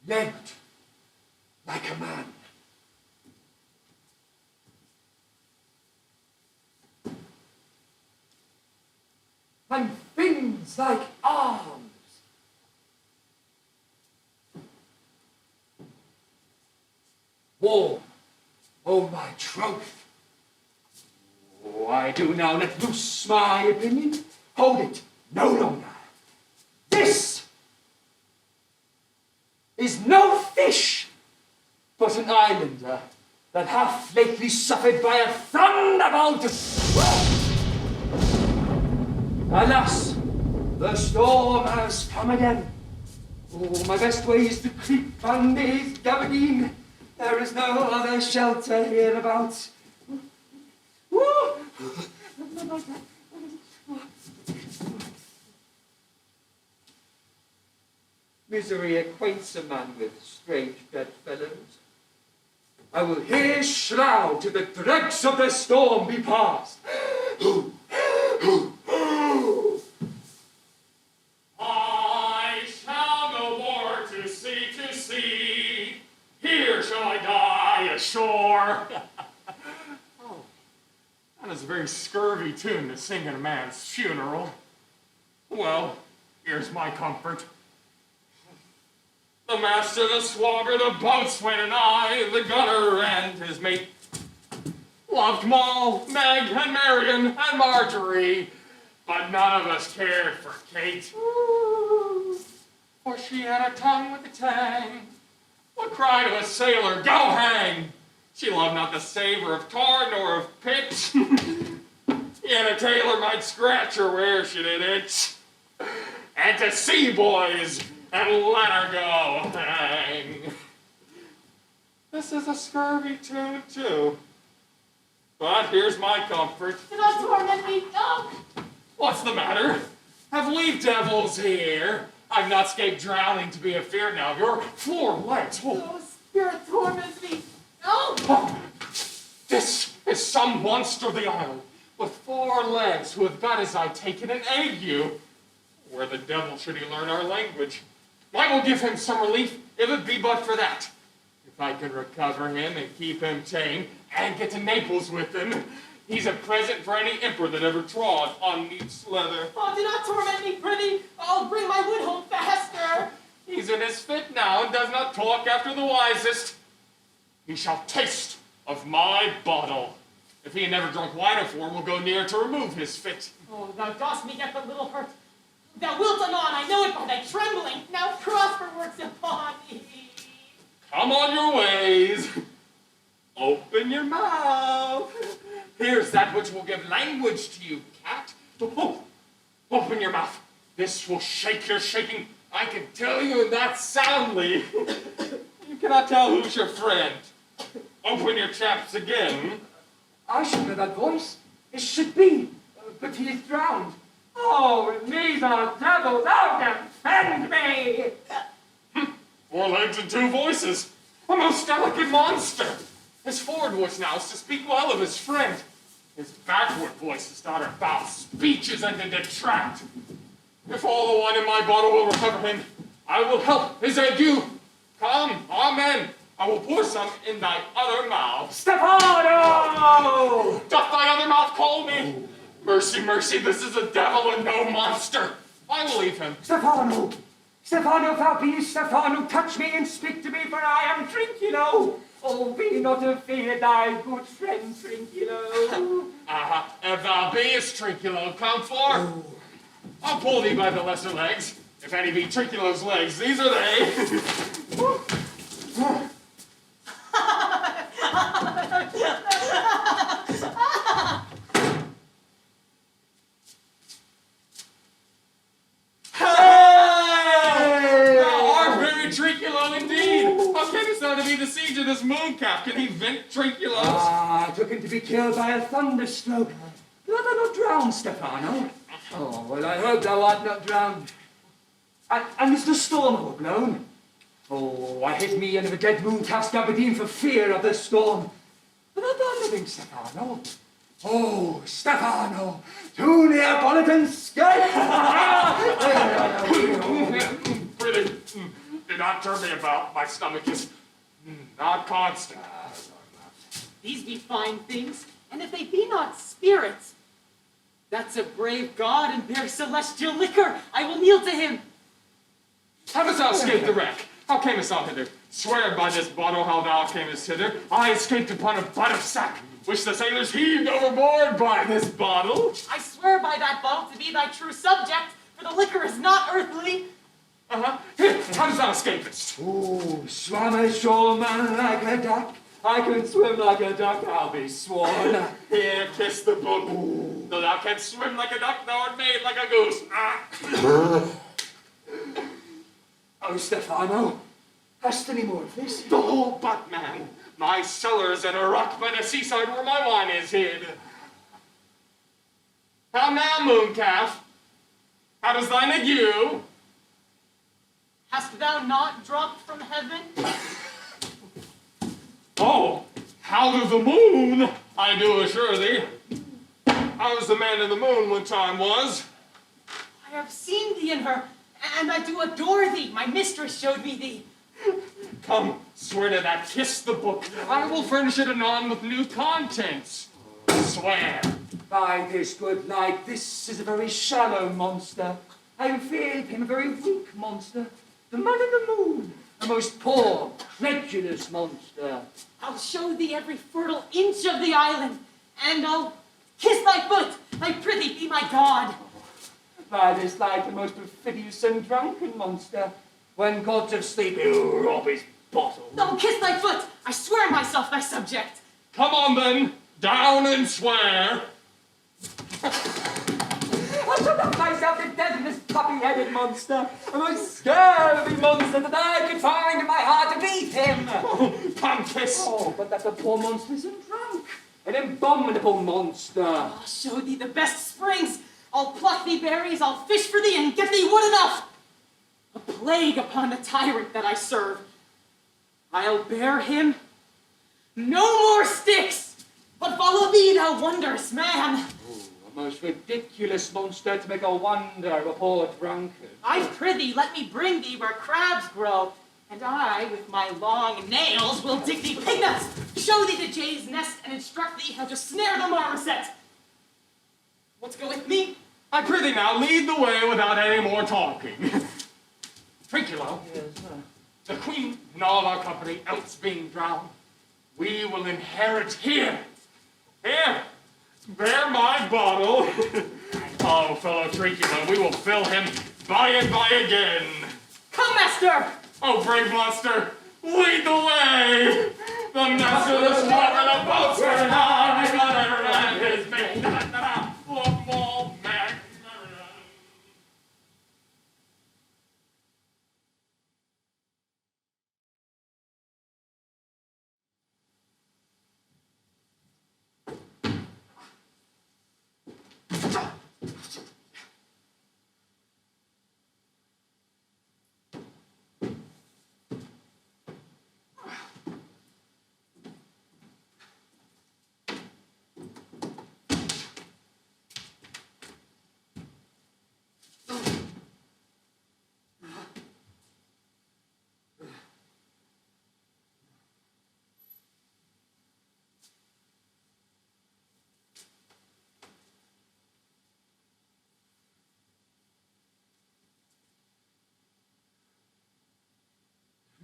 [SPEAKER 1] Legged like a man. And fins like arms. Warm, oh my troth. Oh, I do now let loose my opinion. Hold it no longer. This is no fish, but an islander that hath lately suffered by a thunderbolt. Alas, the storm has come again. Oh, my best way is to creep under his gabardine. There is no other shelter hereabouts. Misery acquaints a man with strange bedfellows. I will here shroud till the dregs of the storm be past.
[SPEAKER 6] I shall go more to sea. Here shall I die ashore. Oh, that is a very scurvy tune to sing at a man's funeral. Well, here's my comfort. The master, the swabber, the boatswain, and I, the gunner, and his mate, loved Moll, Meg, and Marion, and Marjorie, but none of us cared for Kate. For she had a tongue with a tang. Would cry to a sailor, go hang! She loved not the savor of tar nor of pitch. Yet a tailor might scratch her where she did itch. And to sea, boys, and let her go hang. This is a scurvy tune, too. But here's my comfort.
[SPEAKER 2] Do not torment me, no!
[SPEAKER 6] What's the matter? Have we devils here? I've not escaped drowning to be afeard now of your 4 legs. Oh.
[SPEAKER 2] No spirit torments me, no!
[SPEAKER 6] Oh. This is some monster of the isle, with 4 legs, who hath got, as I take it, an ague. Where the devil should he learn our language? I will give him some relief, if it be but for that. If
[SPEAKER 1] If I can recover him and keep him tame, and get to Naples with him, he's a present for any emperor that ever trod on neat's leather.
[SPEAKER 4] Oh, do not torment me, prithee. I'll bring my wood home faster.
[SPEAKER 1] He's in his fit now, and does not talk after the wisest. He shall taste of my bottle. If he had never drunk wine afore, we'll go near to remove his fit.
[SPEAKER 4] Oh, thou dost me yet but little hurt. Thou wilt anon, I know it by thy trembling. Now Prosper works upon thee.
[SPEAKER 1] Come on your ways. Open your mouth. Here's that which will give language to you, cat. Oh, open your mouth. This will shake your shaking. I can tell you that soundly. You cannot tell who's your friend. Open your chaps again.
[SPEAKER 8] I should know that voice. It should be, but he is drowned.
[SPEAKER 6] Oh, me the devil, thou defend me!
[SPEAKER 1] 4 legs and 2 voices. A most delicate monster. His forward voice now is to speak well of his friend. His backward voice is to utter foul speeches and to detract. If all the wine in my bottle will recover him, I will help his adieu. Come, amen. I will pour some in thy other mouth.
[SPEAKER 6] Stefano!
[SPEAKER 1] Doth thy other mouth call me? Mercy, mercy, this is a devil and no monster. I will leave him.
[SPEAKER 8] Stefano! Stefano, if thou beest, Stefano, touch me and speak to me, for I am Trinculo. Oh, be not afeard, thy good friend Trinculo.
[SPEAKER 1] If thou beest Trinculo, come forth. I'll pull thee by the lesser legs. If any be Trinculo's legs, these are they. How camest thou to be the siege of this mooncalf? Can he vent Trinculos?
[SPEAKER 8] I took him to be killed by a thunderstroke. Art thou not drowned, Stefano? Oh, well, I hope thou art not drowned. And is the storm overblown? Oh, I hid me under the dead mooncalf's gabardine for fear of the storm. But art thou living, Stefano? Oh, Stefano, to Neapolitan scape!
[SPEAKER 1] Really, do not turn me about. My stomach is not constant.
[SPEAKER 4] These be fine things, and if they be not spirits, that's a brave god and bear celestial liquor. I will kneel to him.
[SPEAKER 1] How dost thou escape the wreck? How camest thou hither? Swear by this bottle how thou camest hither. I escaped upon a butt of sack, which the sailors heaved overboard by this bottle.
[SPEAKER 4] I swear by that bottle to be thy true subject, for the liquor is not earthly.
[SPEAKER 1] How dost thou escape it?
[SPEAKER 8] Oh, swam ashore, man, like a duck. I can swim like a duck, I'll be sworn.
[SPEAKER 1] Here, kiss the book. Though thou canst swim like a duck, thou art made like a goose.
[SPEAKER 8] Oh, Stefano, hast any more of this?
[SPEAKER 1] Oh, but man, my cellar's in a rock by the seaside where my wine is hid. How now, mooncalf? How does thine ague?
[SPEAKER 4] Hast thou not dropped from heaven?
[SPEAKER 1] Oh, how do the moon? I do assure thee. I was the man in the moon when time was.
[SPEAKER 4] I have seen thee in her, and I do adore thee. My mistress showed me thee.
[SPEAKER 1] Come, swear to that, kiss the book. I will furnish it anon with new contents. Swear.
[SPEAKER 8] By this good light, this is a very shallow monster. I am feared him a very weak monster. The man in the moon, a most poor, credulous monster.
[SPEAKER 4] I'll show thee every fertile inch of the island, and I'll kiss thy foot. I prithee, be my god.
[SPEAKER 8] By this light, a most perfidious and drunken monster. When gods of sleep, he'll rob his bottle.
[SPEAKER 4] No, kiss thy foot. I swear myself thy subject.
[SPEAKER 1] Come on then, down and swear.
[SPEAKER 8] I shall not myself to death in this puppy-headed monster, a most scurvy monster that I could find in my heart to beat him.
[SPEAKER 1] Come, kiss.
[SPEAKER 8] Oh, but that the poor monster isn't drunk. An abominable monster.
[SPEAKER 4] I'll show thee the best springs. I'll pluck thee berries, I'll fish for thee, and get thee wood enough. A plague upon the tyrant that I serve. I'll bear him no more sticks, but follow thee, thou wondrous man.
[SPEAKER 8] A most ridiculous monster to make a wonder of a poor drunkard.
[SPEAKER 4] I prithee, let me bring thee where crabs grow, And I, with my long nails, will dig thee pig nuts, show thee the jay's nest, and instruct thee how to snare the marmoset. Let's go with me.
[SPEAKER 1] I prithee now, lead the way without any more talking. Trinculo, the queen and all our company else being drowned, we will inherit here. Here, bear my bottle. Oh, fellow Trinculo, we will fill him by and by again.
[SPEAKER 4] Come, master!
[SPEAKER 1] Oh, brave monster, lead the way! The masterless water, the boats were on, and his mate, look more magnificent.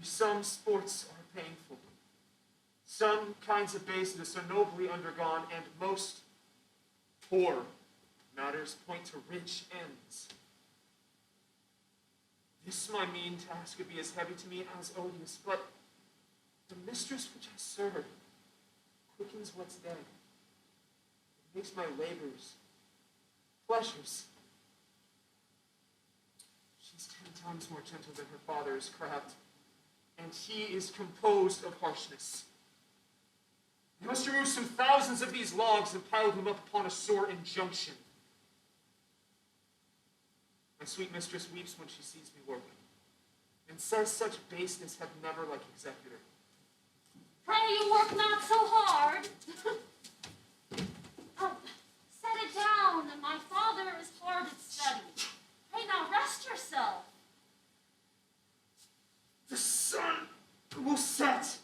[SPEAKER 5] Some sports are painful. Some kinds of baseness are nobly undergone, and most poor matters point to rich ends. This my mean task would be as heavy to me as odious, but the mistress which I serve quickens what's dead. It makes my labors pleasures. She's 10 times more gentle than her father is crabbed, and he is composed of harshness. I must remove some thousands of these logs and pile them up upon a sore injunction. My sweet mistress weeps when she sees me work, and says such baseness hath never like executor.
[SPEAKER 3] Pray you work not so hard. Set it down. My father is hard at study. Pray now rest yourself.
[SPEAKER 5] The sun will set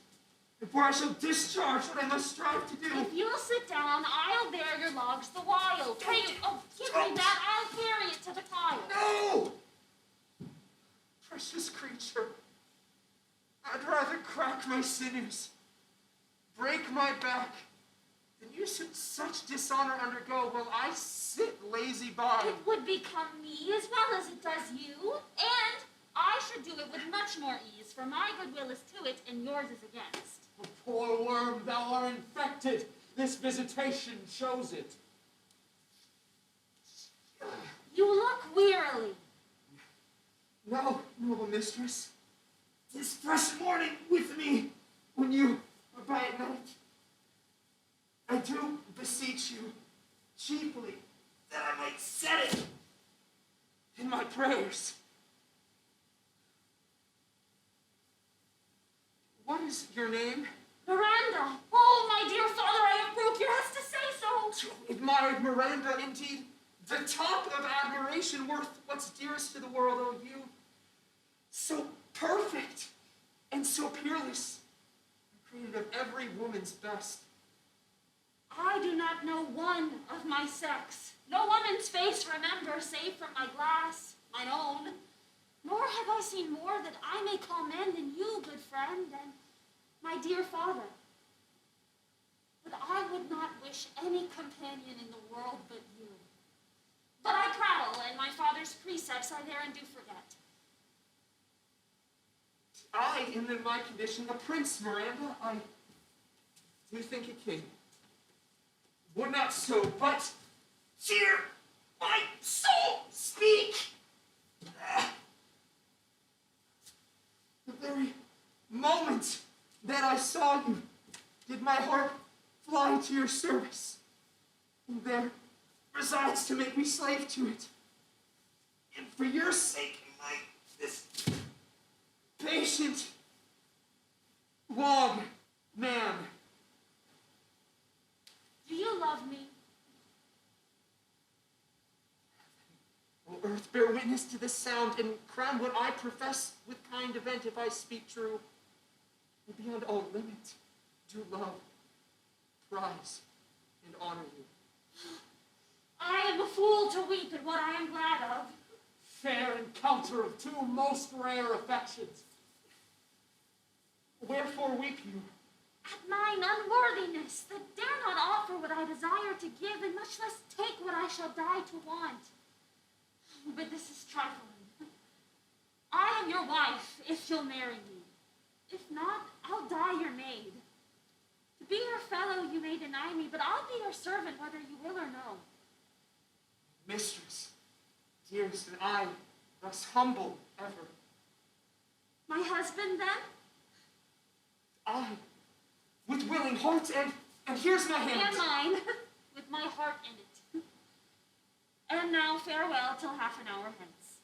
[SPEAKER 5] before I shall discharge what I must strive to do.
[SPEAKER 3] If you'll sit down, I'll bear your logs the while. Pray you, give me that. I'll carry it to the pile.
[SPEAKER 5] No! Precious creature, I'd rather crack my sinews, break my back, than you should such dishonor undergo while I sit lazy by.
[SPEAKER 3] It would become me as well as it does you, and I should do it with much more ease, for my goodwill is to it, and yours is against.
[SPEAKER 1] Oh, poor worm, thou art infected. This visitation shows it.
[SPEAKER 3] You look wearily.
[SPEAKER 5] No, noble mistress, 'tis fresh morning with me when you are by at night. I do beseech you chiefly that I might set it in my prayers. What is your name?
[SPEAKER 3] Miranda. Oh, my dear father, I have broke your head to say so.
[SPEAKER 5] Admired Miranda, indeed, the top of admiration, worth what's dearest to the world, oh you. So perfect and so peerless, created of every woman's best.
[SPEAKER 3] I do not know one of my sex. No woman's face remember, save from my glass, mine own. Nor have I seen more that I may call men than you, good friend, and my dear father. But I would not wish any companion in the world but you. But I prattle, and my father's precepts I therein do forget.
[SPEAKER 5] I am in my condition a prince, Miranda. I do think a king. Would not so, but hear my soul speak. The very moment that I saw you, did my heart fly to your service, and there resides to make me slave to it. And for your sake, this patient, long man.
[SPEAKER 3] Do you love me?
[SPEAKER 5] Will earth bear witness to this sound, and crown what I profess with kind event if I speak true. And beyond all limit, do love, prize, and honor you.
[SPEAKER 3] I am a fool to weep at what I am glad of.
[SPEAKER 1] Fair encounter of two most rare affections.
[SPEAKER 5] Wherefore weep you?
[SPEAKER 3] At mine unworthiness, that dare not offer what I desire to give, and much less take what I shall die to want. But this is trifling. I am your wife, if you'll marry me. If not, I'll die your maid. To be your fellow you may deny me, but I'll be your servant whether you will or no.
[SPEAKER 5] Mistress, dearest, and I, thus humble ever.
[SPEAKER 3] My husband, then?
[SPEAKER 5] I, with willing heart, and here's my hand.
[SPEAKER 3] And mine, with my heart in it. And now farewell till half an hour hence.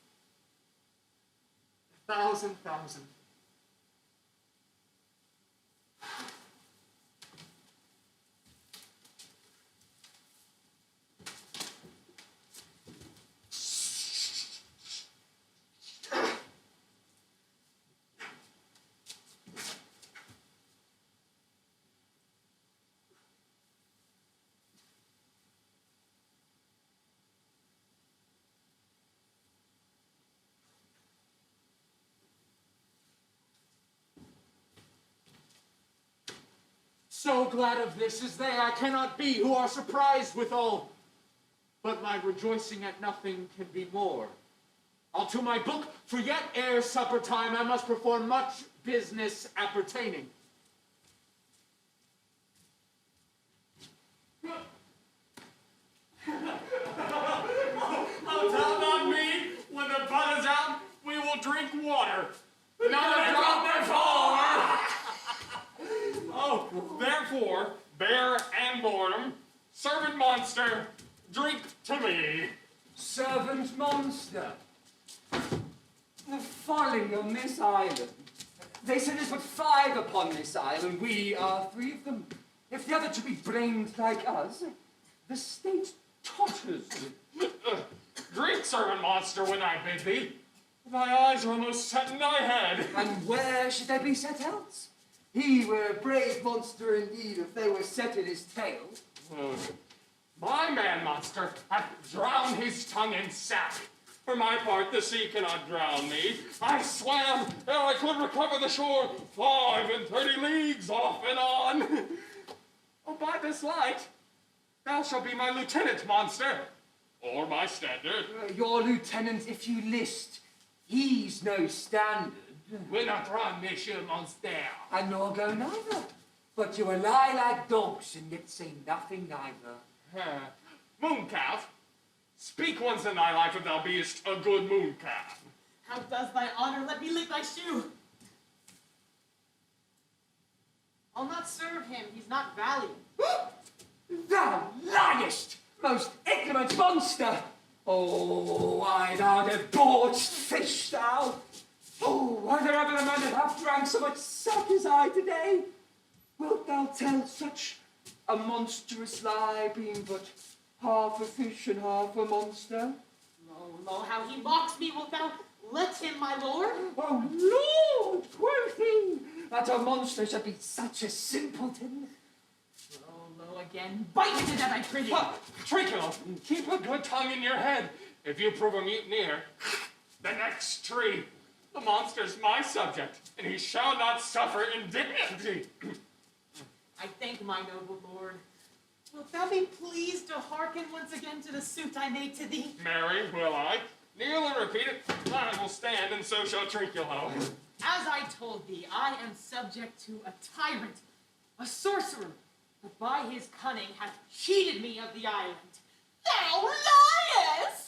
[SPEAKER 5] 1,000,000.
[SPEAKER 1] So glad of this as they I cannot be, who are surprised withal. But my rejoicing at nothing can be more. I'll to my book, for yet ere supper time I must perform much business appertaining.
[SPEAKER 6] Oh, tell not me, when the bud is out, we will drink water. Not a drop before! Oh, therefore, bear and boredom, servant monster, drink to me.
[SPEAKER 8] Servant monster. The folly on this island. They say there's but 5 upon this island. We are 3 of them. If the other to be blamed like us, the state totters.
[SPEAKER 6] Drink, servant monster, when I bid thee. Thy eyes are almost set in thy head.
[SPEAKER 8] And where should they be set else? He were a brave monster indeed if they were set in his tail.
[SPEAKER 6] My man monster hath drowned his tongue in sack. For my part, the sea cannot drown me. I swam ere I could recover the shore 35 leagues off and on. Oh, by this light, thou shalt be my lieutenant, monster, or my standard.
[SPEAKER 8] Your lieutenant, if you list, he's no standard.
[SPEAKER 1] We're not run, monsieur monster.
[SPEAKER 8] And nor go neither. But you will lie like dogs and yet say nothing neither.
[SPEAKER 6] Mooncalf, speak once in thy life if thou beest a good mooncalf.
[SPEAKER 4] How does thy honor let me lick thy shoe? I'll not serve him, he's not valiant.
[SPEAKER 8] Thou liest, most ignorant monster! Oh, why thou debauched fish, thou! Oh, were there ever a man that hath drank so much sack as I today? Wilt thou tell such a monstrous lie, being but half a fish and half a monster?
[SPEAKER 4] Lo, how he mocks me, wilt thou let him, my lord?
[SPEAKER 8] Oh, Lord, quoth he, that a monster should be such a simpleton.
[SPEAKER 4] Lo, again, bite me to death, I prithee.
[SPEAKER 6] Trinculo, keep a good tongue in your head. If you prove a mutineer, the next tree. The monster's my subject, and he shall not suffer indignity.
[SPEAKER 4] I thank my noble lord. Wilt thou be pleased to hearken once again to the suit I made to thee?
[SPEAKER 6] Marry, will I? Kneel and repeat it. I will stand, and so shall Trinculo.
[SPEAKER 4] As I told thee, I am subject to a tyrant, a sorcerer, that by his cunning hath cheated me of the island. Thou liest!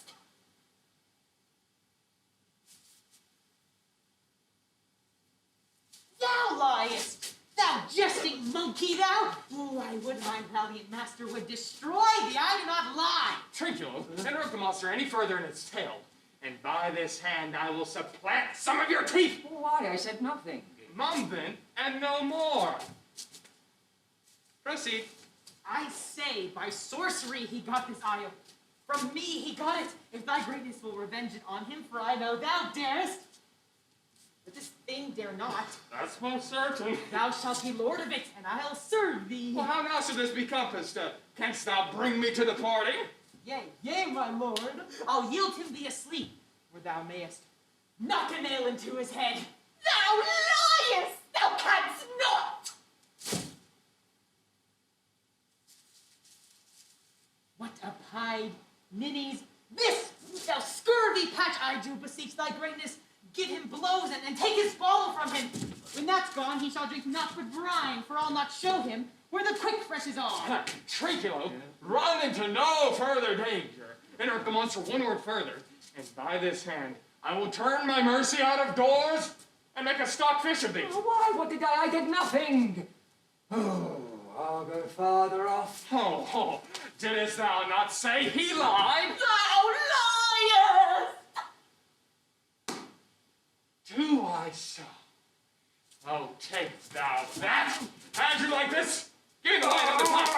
[SPEAKER 4] Thou liest! Thou jesting monkey, thou! Oh, I would my valiant master would destroy thee. I do not lie.
[SPEAKER 6] Trinculo, interrupt the monster any further in its tail, and by this hand I will supplant some of your teeth.
[SPEAKER 8] Why, I said nothing.
[SPEAKER 6] Mum, then, and no more. Proceed.
[SPEAKER 4] I say, by sorcery he got this isle. From me he got it, if thy greatness will revenge it on him, for I know thou darest. But this thing dare not.
[SPEAKER 1] That's most certain.
[SPEAKER 4] Thou shalt be lord of it, and I'll serve thee.
[SPEAKER 1] Well, how now should this be compassed? Canst thou bring me to the party?
[SPEAKER 4] Yea, my lord. I'll yield him thee asleep, where thou mayest knock a nail into his head.
[SPEAKER 3] Thou liest! Thou canst not!
[SPEAKER 4] What a pied ninnies this! Thou scurvy patch, I do beseech thy greatness. Give him blows and take his follow from him. When that's gone, he shall drink naught but brine, for I'll not show him where the quick freshes are.
[SPEAKER 1] Trinculo, run into no further danger. Interrupt the monster one word further, and by this hand I will turn my mercy out of doors and make a stockfish of thee.
[SPEAKER 8] Oh, why? What did I? I did nothing. Oh, I'll go farther off.
[SPEAKER 1] Oh, didst thou not say he lied?
[SPEAKER 3] Thou liest!
[SPEAKER 1] Do I so? Oh, take thou that! Andrew, like this? Give me the light of the pipe!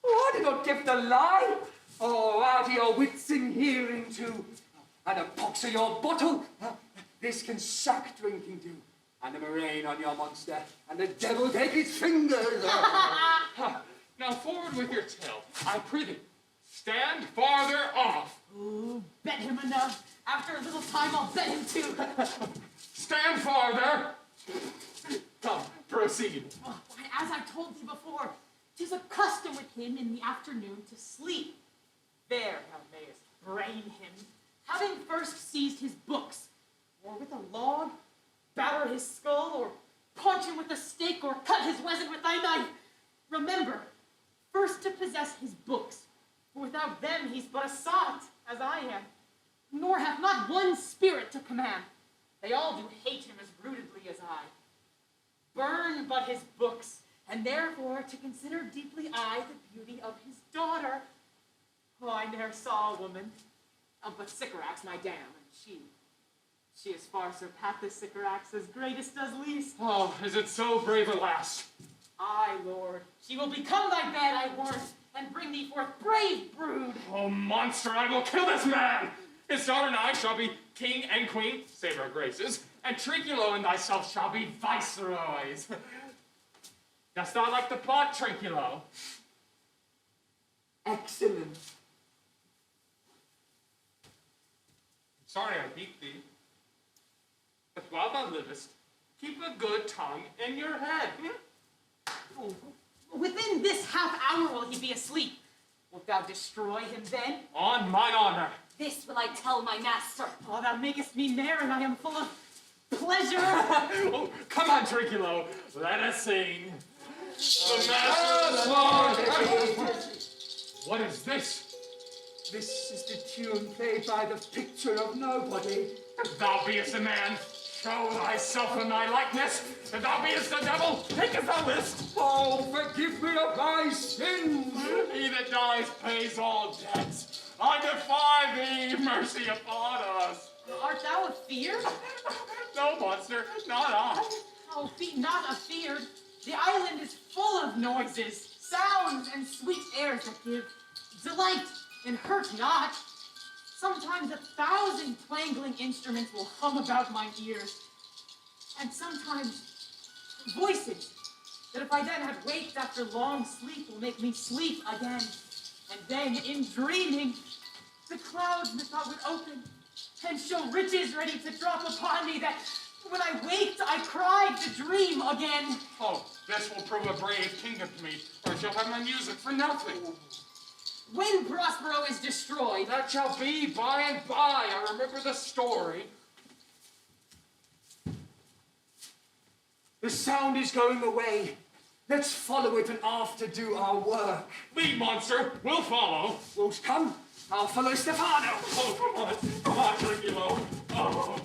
[SPEAKER 8] Oh, I did not give the lie. Oh, out of your wits in hearing too. And a box of your bottle. This can sack drinking do. And a murrain on your monster. And the devil take his fingers.
[SPEAKER 1] Now forward with your tale. I prithee, stand farther off.
[SPEAKER 4] Ooh, bet him enough. After a little time, I'll bet him too.
[SPEAKER 1] Stand farther. Come, proceed.
[SPEAKER 4] Oh, as I told thee before, 'tis a custom with him in the afternoon to sleep. There thou mayest brain him, having first seized his books, or with a log, batter his skull, or punch him with a stake, or cut his weapon with thy knife. Remember, first to possess his books, for without them he's but a sot, as I am, nor hath not one spirit to command. They all do hate him as rootedly as I. Burn but his books, and therefore to consider deeply I the beauty of his daughter. Oh, I ne'er saw a woman, but Sycorax, my dam, and she is far surpassed the Sycorax as greatest does least.
[SPEAKER 1] Oh, is it so, brave a lass?
[SPEAKER 4] Aye, Lord, she will become thy bed, I warrant, and bring thee forth brave brood.
[SPEAKER 1] Oh, monster, I will kill this man! His daughter and I shall be king and queen, save our graces, and Trinculo and thyself shall be viceroys. Dost thou like the plot, Trinculo?
[SPEAKER 8] Excellent.
[SPEAKER 1] Sorry I beat thee. But while thou livest, keep a good tongue in your head.
[SPEAKER 4] Oh, within this half hour will he be asleep. Wilt thou destroy him then?
[SPEAKER 1] On mine honor.
[SPEAKER 3] This will I tell my master.
[SPEAKER 4] Oh, thou makest me merry, and I am full of pleasure.
[SPEAKER 1] Oh, come on, Trinculo. Let us sing. The Master's Lord. What is this?
[SPEAKER 8] This is the tune played by the picture of nobody.
[SPEAKER 1] If thou beest a man, show thyself in thy likeness. If thou beest the devil, take as thou list.
[SPEAKER 8] Oh, forgive me of my sins.
[SPEAKER 1] He that dies pays all debts. I defy thee, mercy upon us.
[SPEAKER 4] Art thou afeard?
[SPEAKER 1] No, monster, not I.
[SPEAKER 4] Oh, be not afeard. The island is full of noises, sounds, and sweet airs that give delight and hurt not. Sometimes 1,000 twangling instruments will hum about my ears, and sometimes voices that if I then had waked after long sleep will make me sleep again. And then, in dreaming, the clouds methought would open and show riches ready to drop upon me that when I waked, I cried to dream again.
[SPEAKER 1] Oh, this will prove a brave kingdom to me, or I shall have my music for nothing.
[SPEAKER 4] When Prospero is destroyed,
[SPEAKER 1] That shall be by and by. I remember the story.
[SPEAKER 8] The sound is going away. Let's follow it and after do our work.
[SPEAKER 1] Lead, monster. We'll follow.
[SPEAKER 8] Wolves, come. I'll follow Stefano.
[SPEAKER 1] Oh, come on, Trinculo. Oh.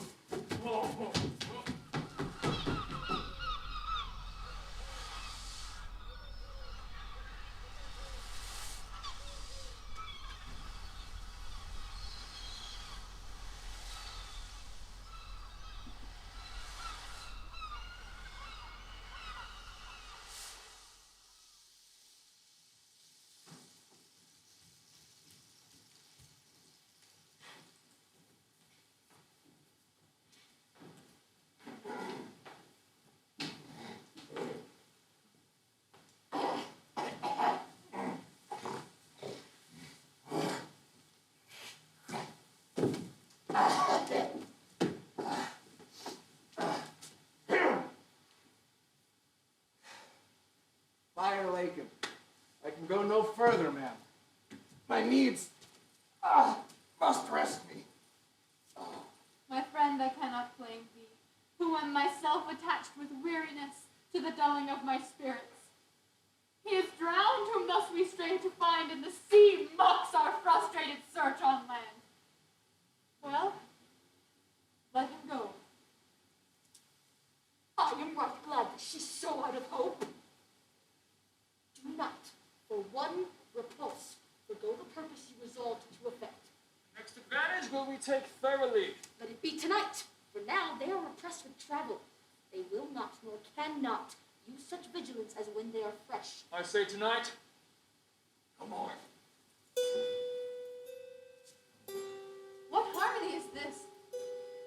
[SPEAKER 7] taken. I can go no further, ma'am. My needs must rest me.
[SPEAKER 2] My friend, I cannot blame thee, who am myself attached with weariness to the dulling of my spirits. He is drowned whom thus we strain to find, and the sea mocks our frustrated search on land. Well, let him go.
[SPEAKER 3] I am right glad that she's so out of hope. Do not, for one repulse, forgo the purpose you resolved to effect.
[SPEAKER 6] Next advantage will we take thoroughly.
[SPEAKER 3] Let it be tonight, for now they are oppressed with travel. They will not, nor cannot, use such vigilance as when they are fresh.
[SPEAKER 6] I say tonight, no more.
[SPEAKER 2] What harmony is this?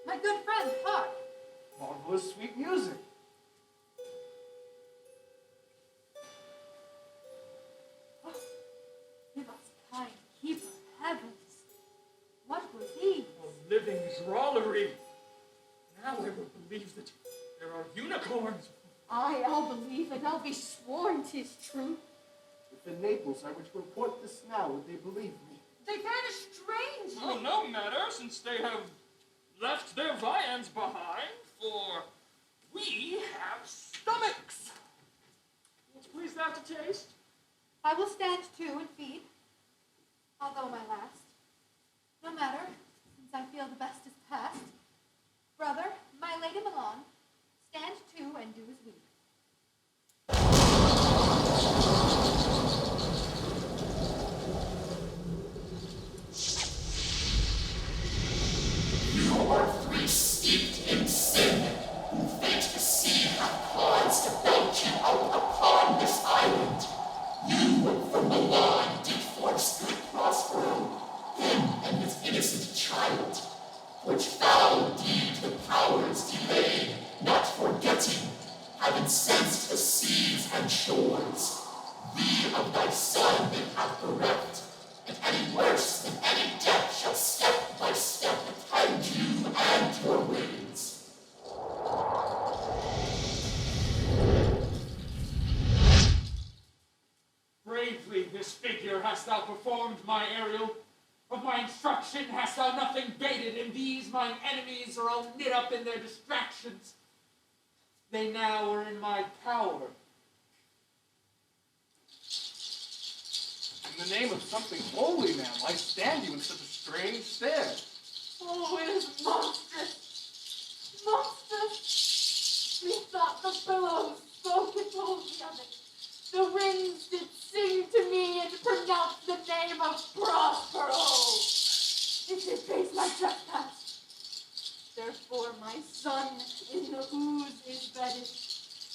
[SPEAKER 2] My good friend, hark.
[SPEAKER 7] Marvelous sweet music.
[SPEAKER 2] Give us kind keeper, heavens. What were these?
[SPEAKER 6] A living drollery. Now I will believe that there are unicorns.
[SPEAKER 3] I'll believe, and I'll be sworn 'tis true.
[SPEAKER 7] If in Naples I were to report this now, would they believe me?
[SPEAKER 3] They vanish strangely.
[SPEAKER 6] Oh, no matter, since they have left their viands behind, for we have stomachs. Wilt please thou to taste?
[SPEAKER 2] I will stand too and feed, although my last. No matter, since I feel the best is past. Brother, my Lady Milan, stand too and do as we.
[SPEAKER 9] You are three steeped in sin, who fate the sea hath caused to belt you out upon this island. You from Milan did force good Prospero, him and his innocent child, which foul deed the powers delayed, not forgetting, have incensed the seas and shores. Thee of thy son they have bereft, and any worse than any death shall step by step attend you and your ways.
[SPEAKER 1] Bravely this figure hast thou performed, my Ariel. Of my instruction hast thou nothing bated, and these mine enemies are all knit up in their distractions. They now are in my power.
[SPEAKER 7] In the name of something holy, ma'am, why stand you in such a strange stare?
[SPEAKER 2] Oh, it is monstrous! Monstrous! Methought the billows spoke and told me of it. The winds did sing to me and pronounce the name of Prospero. It did face my trespass. Therefore my son in the ooze is bedded,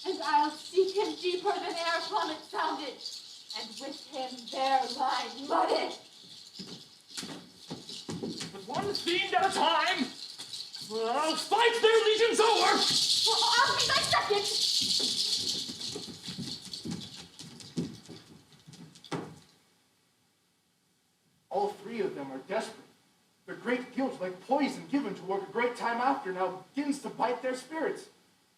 [SPEAKER 2] and I'll seek him deeper than e'er plummet sounded, and with him there lie mudded.
[SPEAKER 6] But one fiend at a time, I'll fight their legions over.
[SPEAKER 3] Well, I'll be thy second.
[SPEAKER 7] All three of them are desperate. Their great guilt, like poison given to work a great time after, now begins to bite their spirits.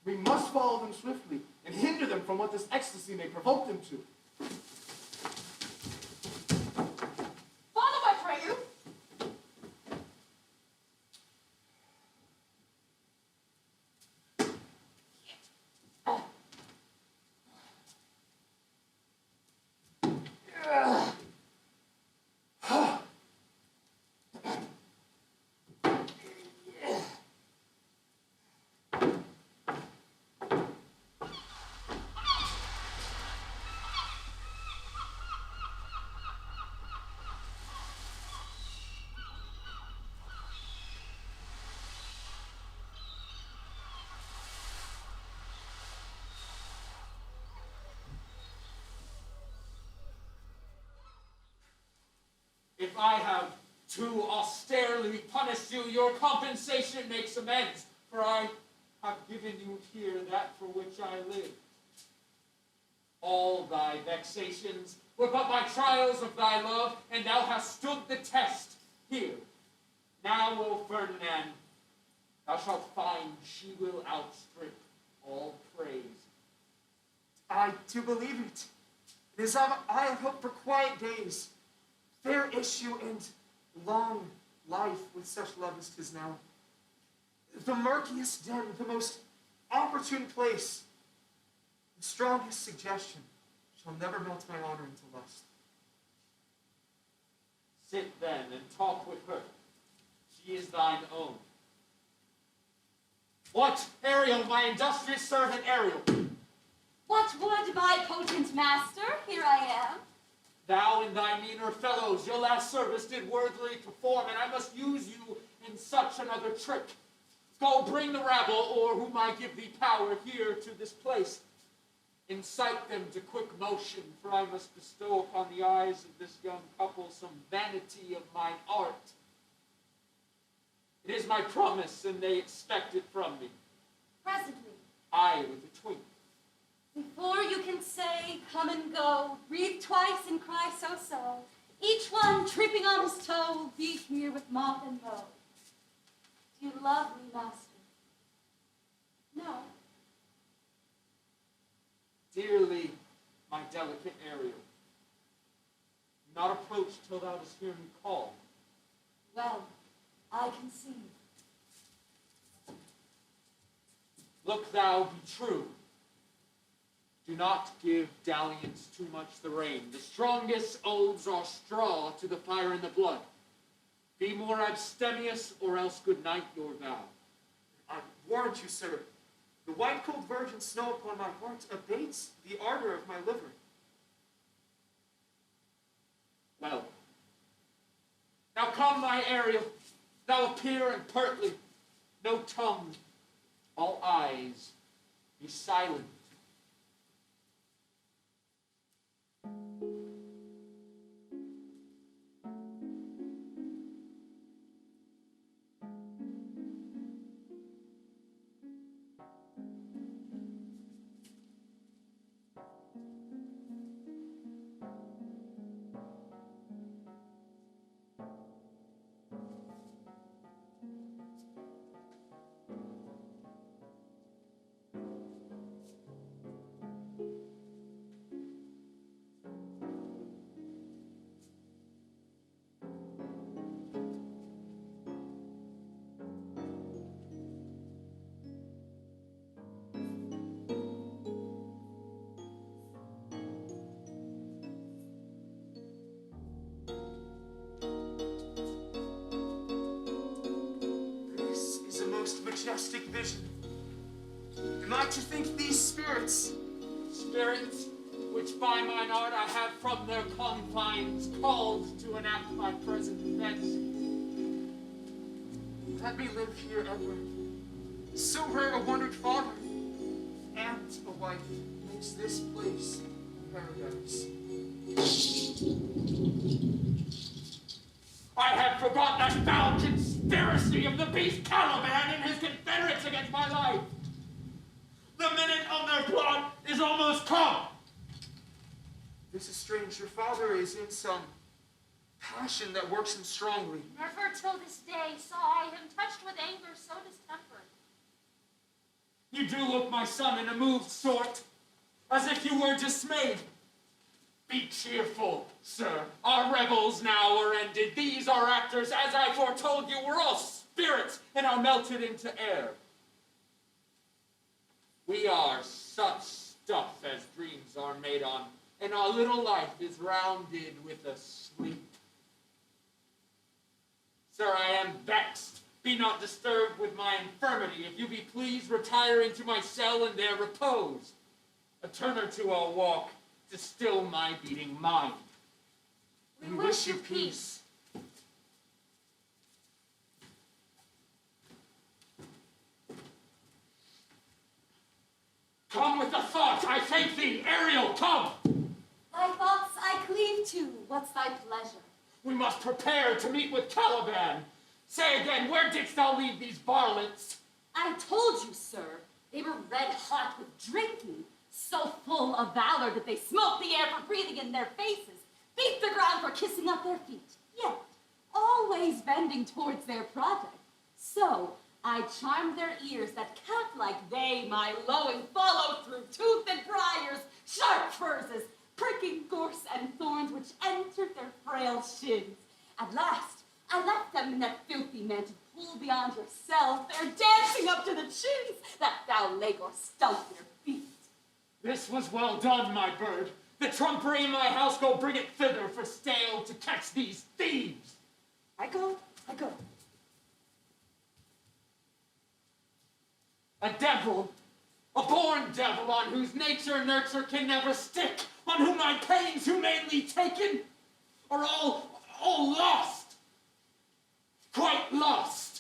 [SPEAKER 7] We must follow them swiftly and hinder them from what this ecstasy may provoke them to.
[SPEAKER 3] Follow, I pray you.
[SPEAKER 1] If I have too austerely punished you, your compensation makes amends, for I have given you here that for which I live. All thy vexations were but my trials of thy love, and thou hast stood the test. Here, now, O Ferdinand, thou shalt find she will outstrip all praise.
[SPEAKER 5] I do believe it. And as I have hoped for quiet days, fair issue, and long life with such love as 'tis now, the murkiest den, the most opportune place, the strongest suggestion shall never melt my honor into lust.
[SPEAKER 1] Sit then and talk with her. She is thine own. What, Ariel, my industrious servant Ariel?
[SPEAKER 3] What would my potent master? Here I am.
[SPEAKER 1] Thou and thy meaner fellows your last service did worthily perform, and I must use you in such another trick. Go bring the rabble, or whom I give thee power, here to this place. Incite them to quick motion, for I must bestow upon the eyes of this young couple some vanity of mine art. It is my promise, and they expect it from me.
[SPEAKER 3] Presently,
[SPEAKER 1] I with a twink.
[SPEAKER 3] before you can say, come and go, breathe twice and cry so-so, each one tripping on his toe, be here with mop and bow. Do you love me, master? No.
[SPEAKER 1] Dearly, my delicate Ariel, do not approach till thou dost hear me call.
[SPEAKER 3] Well, I conceive.
[SPEAKER 1] Look thou be true. Do not give dalliance too much the rein. The strongest oaths are straw to the fire and the blood. Be more abstemious, or else good night your vow.
[SPEAKER 5] I warrant you, sir, the white cold virgin snow upon my heart abates the ardor of my liver.
[SPEAKER 1] Well, now come, my Ariel, thou appear and pertly, no tongue, all eyes, be silent.
[SPEAKER 5] Majestic vision. Am I to think these spirits?
[SPEAKER 1] Spirits, which by mine art I have from their confines called to enact my present events.
[SPEAKER 5] Let me live here ever. So rare a wondered father and a wife makes this place paradise.
[SPEAKER 1] I had forgot that foul conspiracy of the beast Caliban and his confederates against my life. The minute of their plot is almost come.
[SPEAKER 5] This is strange. Your father is in some passion that works him strongly.
[SPEAKER 2] Never till this day saw I him touched with anger so distempered.
[SPEAKER 1] You do look, my son, in a moved sort, as if you were dismayed. Be cheerful, sir. Our revels now are ended. These are actors, as I foretold you, were all spirits and are melted into air. We are such stuff as dreams are made on, and our little life is rounded with a sleep. Sir, I am vexed. Be not disturbed with my infirmity. If you be pleased, retire into my cell and there repose. A turn or two I'll walk to still my beating mind.
[SPEAKER 2] We wish you peace.
[SPEAKER 1] Come with the thought, I thank thee, Ariel, come!
[SPEAKER 3] Thy thoughts I cleave to, what's thy pleasure?
[SPEAKER 1] We must prepare to meet with Caliban. Say again, where didst thou leave these varlets?
[SPEAKER 3] I told you, sir, they were red hot with drinking, so full of valor that they smote the air for breathing in their faces, beat the ground for kissing up their feet, yet always bending towards their project. So I charmed their ears that cat-like they my lowing follow through tooth and briars, sharp furzes, pricking gorse and thorns which entered their frail shins. At last, I left them in that filthy mantled pool beyond yourself, there dancing up to the chins, that thou Legor stunk their feet.
[SPEAKER 1] This was well done, my bird. The trumpery in my house, go bring it thither for stale to catch these thieves.
[SPEAKER 3] I go.
[SPEAKER 1] A devil, a born devil, on whose nature nurture can never stick, on whom my pains humanely taken are all lost, quite lost.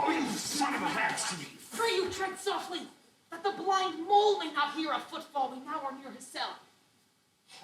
[SPEAKER 6] Oh, you son of a half-sleeve!
[SPEAKER 4] Pray you tread softly, that the blind mole may not hear a footfall we now are near his cell.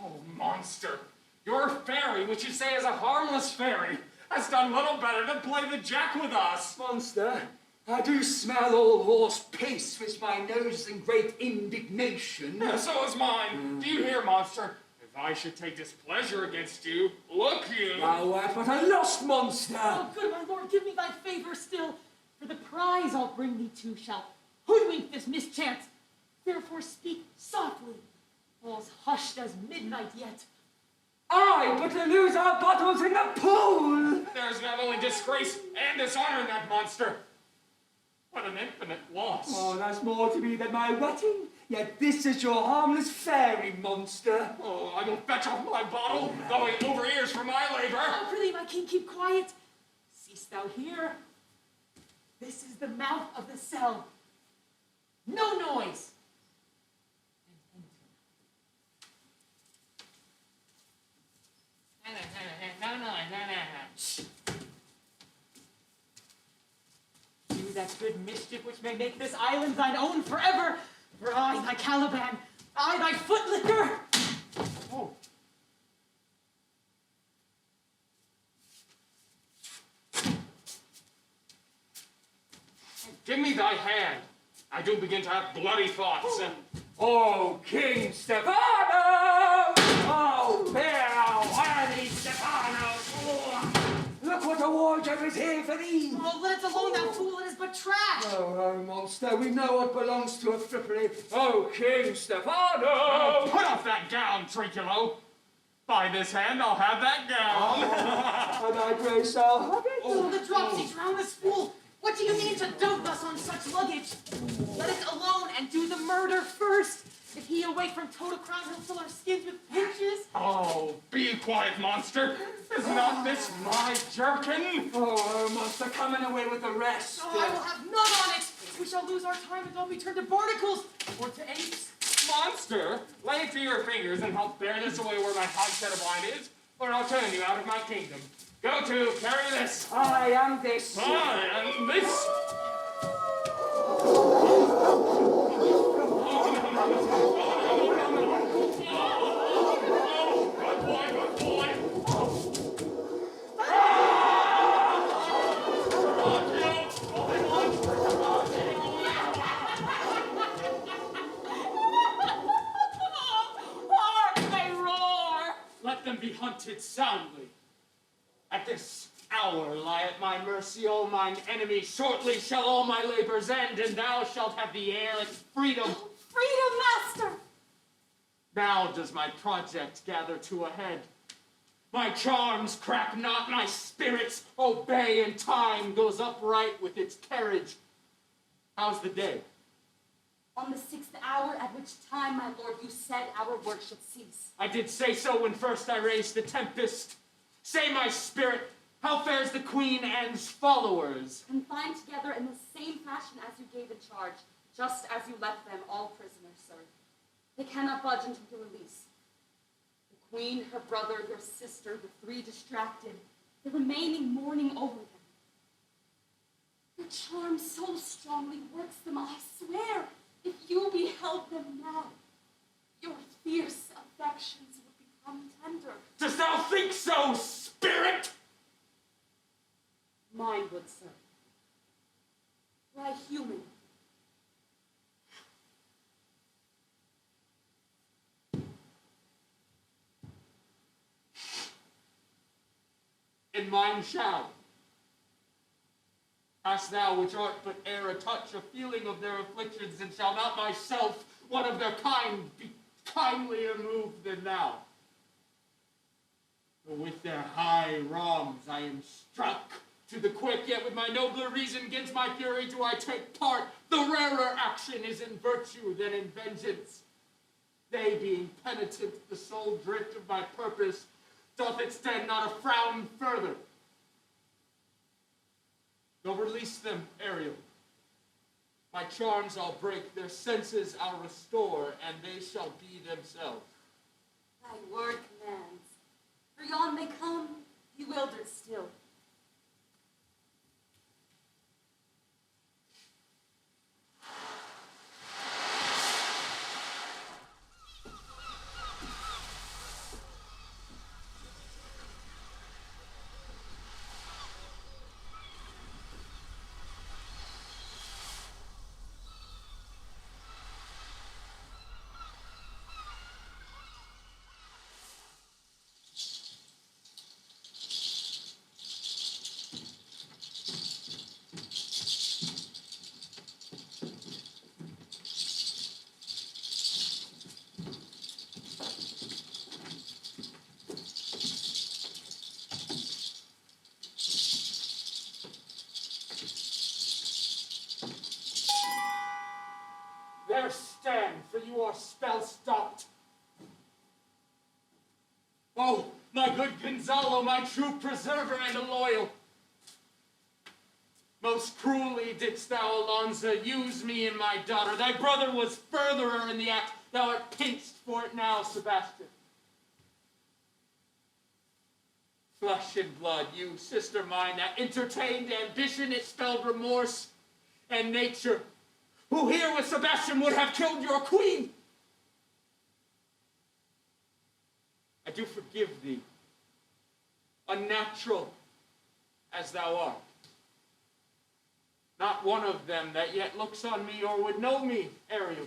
[SPEAKER 6] Oh, monster! Your fairy, which you say is a harmless fairy, has done little better than play the jack with us.
[SPEAKER 8] Monster, I do smell all horse pace, which my nose is in great indignation.
[SPEAKER 6] So is mine. Do you hear, monster? If I should take displeasure against you, look you.
[SPEAKER 8] Thou art but a lost monster.
[SPEAKER 4] Oh, good my lord, give me thy favor still, for the prize I'll bring thee to shall hoodwink this mischance. Therefore speak softly, all's hushed as midnight yet.
[SPEAKER 8] Aye, but to lose our bottles in the pool.
[SPEAKER 6] There's not only disgrace and dishonor in that monster, but an infinite loss.
[SPEAKER 8] Oh, that's more to me than my wetting. Yet this is your harmless fairy, monster.
[SPEAKER 6] Oh, I will fetch off my bottle, going over ears for my labor.
[SPEAKER 4] Oh, prithee, my king, keep quiet. Seest thou here? This is the mouth of the cell. No noise. And enter. Shh. Do that good mischief which may make this island thine own forever. For I, thy Caliban, I, thy footlicker.
[SPEAKER 6] Oh. Give me thy hand. I do begin to have bloody thoughts.
[SPEAKER 8] Oh, King Stefano! Oh, fair, worthy Stefano! Look what a wardrobe is here for thee!
[SPEAKER 4] Oh, let it alone, thou fool, it is but trash.
[SPEAKER 8] Oh, monster, we know what belongs to a frippery. Oh, King Stefano!
[SPEAKER 6] Oh, put off that gown, Trinculo. By this hand, I'll have that gown.
[SPEAKER 8] And I pray shall have it.
[SPEAKER 4] Oh, the dropsy drown this fool. What do you mean to dote thus on such luggage? Let it alone and do the murder first. If he awake from toe to crown, he'll fill our skins with pinches.
[SPEAKER 6] Oh, be quiet, monster. Is not this my jerkin?
[SPEAKER 8] Oh, monster, coming away with the rest.
[SPEAKER 4] Oh, I will have none on it. We shall lose our time and all be turned to barnacles or to apes.
[SPEAKER 6] Monster, lay to your fingers and help bear this away where my hogshead of wine is, or I'll turn you out of my kingdom. Go to, carry this.
[SPEAKER 8] I am this.
[SPEAKER 6] I am this. Good boy, good boy.
[SPEAKER 4] Hark, they roar.
[SPEAKER 1] Let them be hunted soundly. At this hour lie at my mercy all mine enemies. Shortly shall all my labors end, and thou shalt have the air and freedom.
[SPEAKER 3] Freedom, master!
[SPEAKER 1] Now does my project gather to a head. My charms crack not, my spirits obey, and time goes upright with its carriage. How's the day?
[SPEAKER 3] On the 6th hour, at which time, my lord, you said our work should cease.
[SPEAKER 1] I did say so when first I raised the Tempest. Say, my spirit, how fares the Queen Anne's followers?
[SPEAKER 3] Confined together in the same fashion as you gave in charge, just as you left them all prisoners, sir. They cannot budge until your release. The queen, her brother, your sister, the three distracted, the remaining mourning over them. Your charm so strongly works them, I swear, if you beheld them now, your fierce affection affections would become tender.
[SPEAKER 1] Dost thou think so, spirit?
[SPEAKER 3] Mine good sir, were I human,
[SPEAKER 1] And mine shall. Hast thou, which art but e'er a touch, a feeling of their afflictions, and shall not myself, one of their kind, be kindlier moved than thou? For with their high wrongs I am struck to the quick, yet with my nobler reason gainst my fury do I take part. The rarer action is in virtue than in vengeance. They being penitent, the sole drift of my purpose doth extend not a frown further. Go release them, Ariel. My charms I'll break, their senses I'll restore, and they shall be themselves.
[SPEAKER 3] thy word commands. For yon may come, bewildered still.
[SPEAKER 1] There stand, for you are spell-stopped. Oh, my good Gonzalo, my true preserver and a loyal. Most cruelly didst thou, Alonza, use me and my daughter. Thy brother was furtherer in the act. Thou art pinched for it now, Sebastian. Flesh and blood, you, sister mine, that entertained ambition, it spelled remorse and nature, who here with Sebastian would have killed your queen. I do forgive thee, unnatural as thou art. Not one of them that yet looks on me or would know me, Ariel.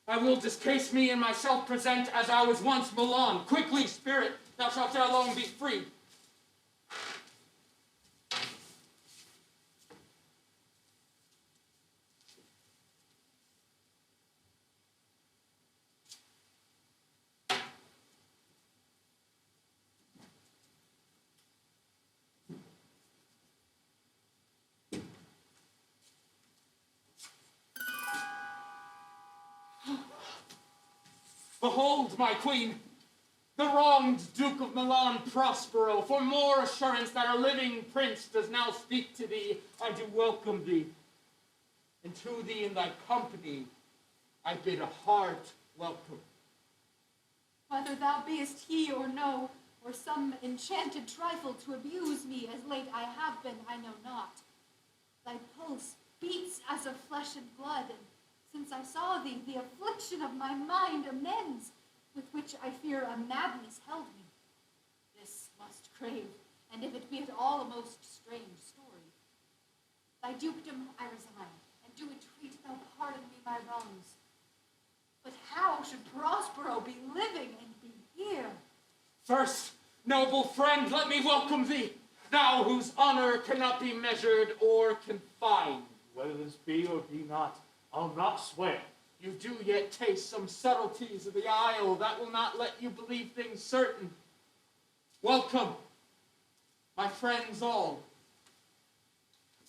[SPEAKER 1] I will discase me and myself present as I was once Milan. Quickly, spirit, thou shalt ere long be free. Behold, my queen, the wronged Duke of Milan, Prospero, for more assurance that a living prince does now speak to thee, I do welcome thee. And to thee in thy company, I bid a heart welcome.
[SPEAKER 2] Whether thou beest he or no, or some enchanted trifle to abuse me as late I have been, I know not. Thy pulse beats as of flesh and blood, and since I saw thee, the affliction of my mind amends, with which I fear a madness held me. This must crave, and if it be at all a most strange story. Thy dukedom I resign, and do entreat thou pardon me my wrongs. But how should Prospero be living and be here?
[SPEAKER 1] First, noble friend, let me welcome thee, thou whose honor cannot be measured or confined.
[SPEAKER 7] Whether this be or be not, I'll not swear.
[SPEAKER 1] You do yet taste some subtleties of the isle that will not let you believe things certain. Welcome, my friends all.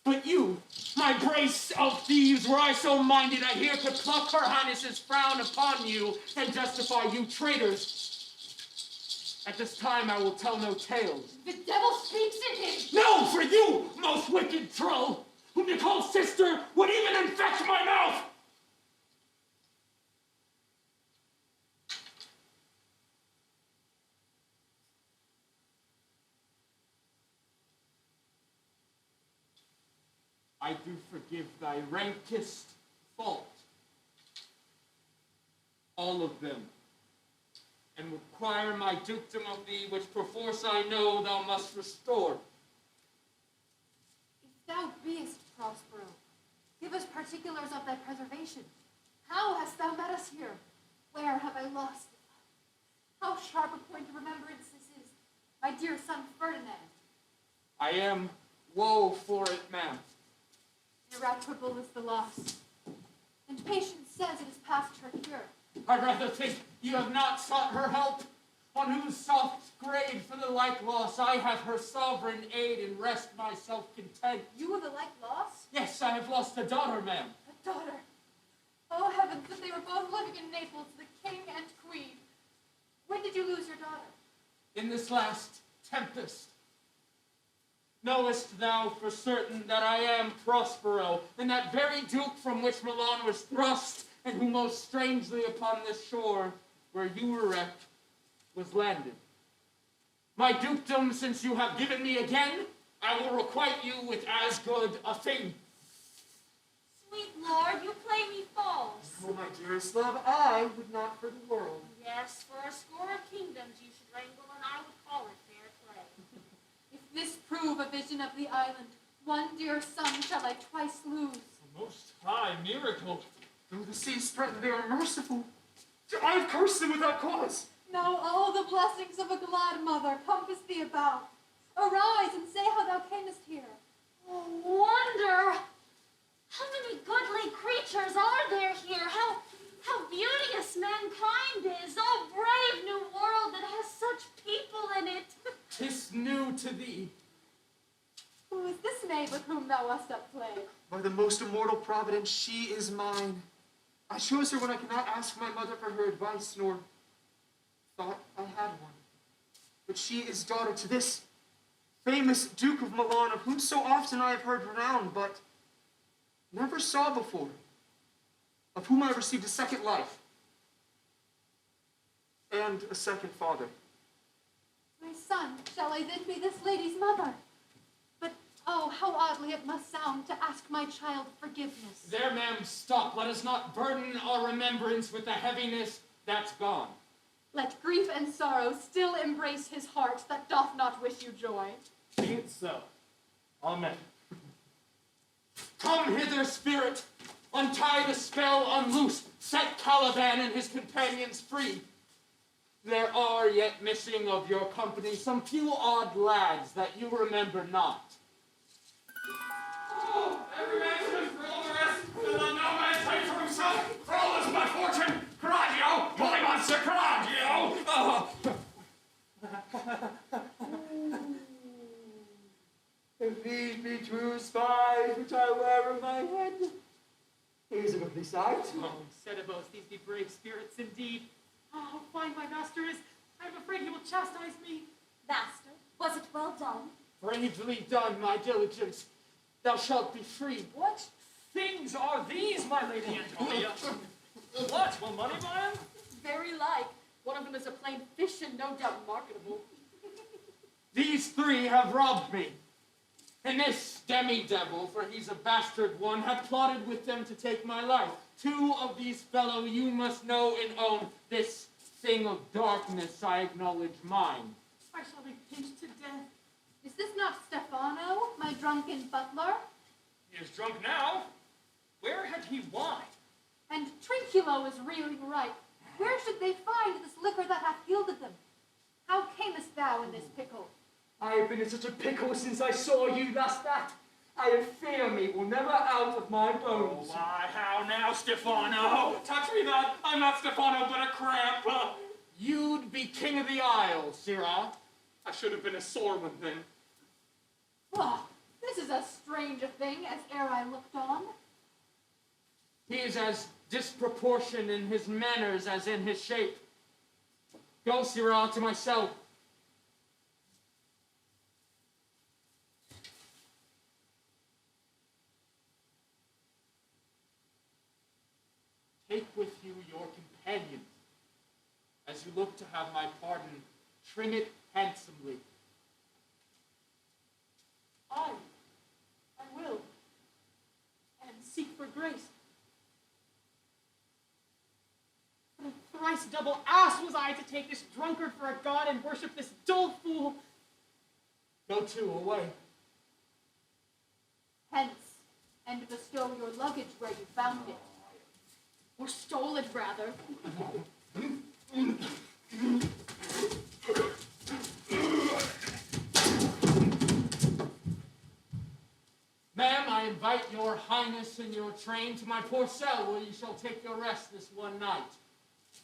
[SPEAKER 1] But you, my brace of thieves, were I so minded, I here could pluck her highness's frown upon you and justify you traitors. At this time I will tell no tales.
[SPEAKER 2] The devil speaks in him!
[SPEAKER 1] No, for you, most wicked troll, whom you call sister, would even infect my mouth! I do forgive thy rankest fault. All of them. and require my dukedom of thee, which perforce I know thou must restore.
[SPEAKER 2] If thou beest Prospero, give us particulars of thy preservation. How hast thou met us here? Where have I lost thee? How sharp a point of remembrance this is, my dear son Ferdinand.
[SPEAKER 1] I am woe for it, ma'am.
[SPEAKER 2] Irreparable is the loss, and patience says it is past her cure.
[SPEAKER 1] I rather think you have not sought her help, on whose soft grave for the like loss I have her sovereign aid and rest myself content.
[SPEAKER 2] You of the like loss?
[SPEAKER 1] Yes, I have lost a daughter, ma'am.
[SPEAKER 2] A daughter. Oh heavens, that they were both living in Naples, the king and queen. When did you lose your daughter?
[SPEAKER 1] In this last tempest. Knowest thou for certain that I am Prospero, and that very duke from which Milan was thrust, and who most strangely upon this shore, where you were wrecked, was landed? My dukedom, since you have given me again, I will requite you with as good a thing.
[SPEAKER 3] Sweet lord, you play me false.
[SPEAKER 5] Oh, my dearest love, I would not for the world.
[SPEAKER 3] Yes, for a score of kingdoms you should wrangle, and I would call it fair play.
[SPEAKER 2] If this prove a vision of the island, one dear son shall I twice lose.
[SPEAKER 6] A most high miracle.
[SPEAKER 5] Though the seas threaten, they are merciful. I have cursed them without cause.
[SPEAKER 2] Now all the blessings of a glad mother compass thee about. Arise and say how thou camest here.
[SPEAKER 3] Oh, wonder! How many goodly creatures are there here? How beauteous mankind is! Oh, brave new world that has such people in it!
[SPEAKER 1] 'Tis new to thee.
[SPEAKER 2] Who is this maid with whom thou wast at play?
[SPEAKER 5] By the most immortal providence, she is mine. I chose her when I could not ask my mother for her advice, nor thought I had one. But she is daughter to this famous Duke of Milan, of whom so often I have heard renowned, but never saw before, of whom I received a second life and a second father.
[SPEAKER 2] My son, shall I then be this lady's mother? But oh, how oddly it must sound to ask my child forgiveness.
[SPEAKER 1] There, ma'am, stop. Let us not burden our remembrance with a heaviness that's gone.
[SPEAKER 2] Let grief and sorrow still embrace his heart that doth not wish you joy.
[SPEAKER 6] Be it so. Amen.
[SPEAKER 1] Come hither, spirit. Untie the spell, unloose. Set Caliban and his companions free. There are yet missing of your company some few odd lads that you remember not.
[SPEAKER 6] Oh, every man should for all the rest, and let no man take for himself. For all is but fortune. Coraggio, holy monster, coraggio! Oh.
[SPEAKER 8] If these be true spies which I wear on my head, here's a goodly sight.
[SPEAKER 4] Oh, Setebos, these be brave spirits indeed. Oh, how fine my master is. I am afraid he will chastise me.
[SPEAKER 3] Master, was it well done?
[SPEAKER 1] Bravely done, my diligence. Thou shalt be free.
[SPEAKER 6] What things are these, my lady Antonia? What, will money buy them?
[SPEAKER 2] Very like. One of them is a plain fish and no doubt marketable.
[SPEAKER 1] These three have robbed me. And this demi-devil, for he's a bastard one, had plotted with them to take my life. Two of these fellow you must know and own. This thing of darkness I acknowledge mine.
[SPEAKER 2] I shall be pinched to death. Is this not Stefano, my drunken butler?
[SPEAKER 6] He is drunk now. Where had he wine?
[SPEAKER 2] And Trinculo is reeling right. Where should they find this liquor that hath yielded them? How camest thou in this pickle?
[SPEAKER 8] I have been in such a pickle since I saw you last night. I fear me will never out of my bones.
[SPEAKER 6] Oh, my, how now, Stefano? Touch me not. I'm not Stefano, but a cramp.
[SPEAKER 1] You'd be king of the isle, sirrah.
[SPEAKER 6] I should have been a soreman then.
[SPEAKER 2] Ah, this is as strange a thing as e'er I looked on.
[SPEAKER 1] He is as disproportioned in his manners as in his shape. Go, sirrah, to my cell. Take with you your companion. As you look to have my pardon, trim it handsomely.
[SPEAKER 2] I will, and seek for grace. But a thrice
[SPEAKER 4] thrice double ass was I to take this drunkard for a god and worship this dull fool.
[SPEAKER 1] Go to, away.
[SPEAKER 2] Hence, and bestow your luggage where you found it. Or stole it, rather.
[SPEAKER 1] Ma'am, I invite your highness and your train to my poor cell, where you shall take your rest this one night.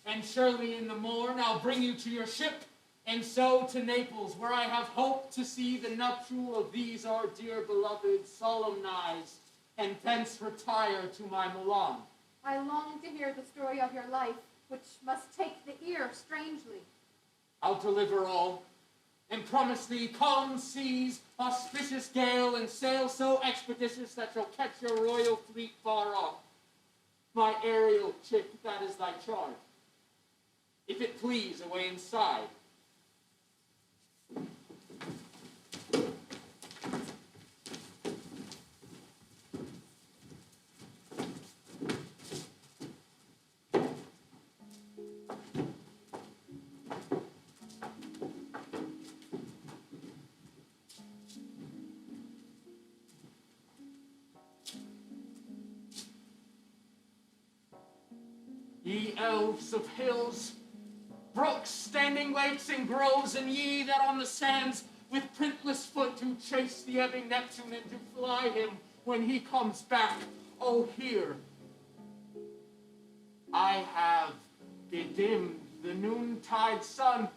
[SPEAKER 1] And surely in the morn I'll bring you to your ship, and so to Naples, where I have hoped to see the nuptial of these our dear beloved solemnized, and thence retire to my Milan.
[SPEAKER 2] I long to hear the story of your life, which must take the ear strangely.
[SPEAKER 1] I'll deliver all, and promise thee calm seas, auspicious gale, and sail so expeditious that shall catch your royal fleet far off. My Ariel chick, that is thy charge. If it please, away inside. Ye elves of hills, brooks, standing lakes, and groves, and ye that on the sands with printless foot do chase the ebbing Neptune and do fly him when he comes back, oh hear. I have bedimmed the noontide sun,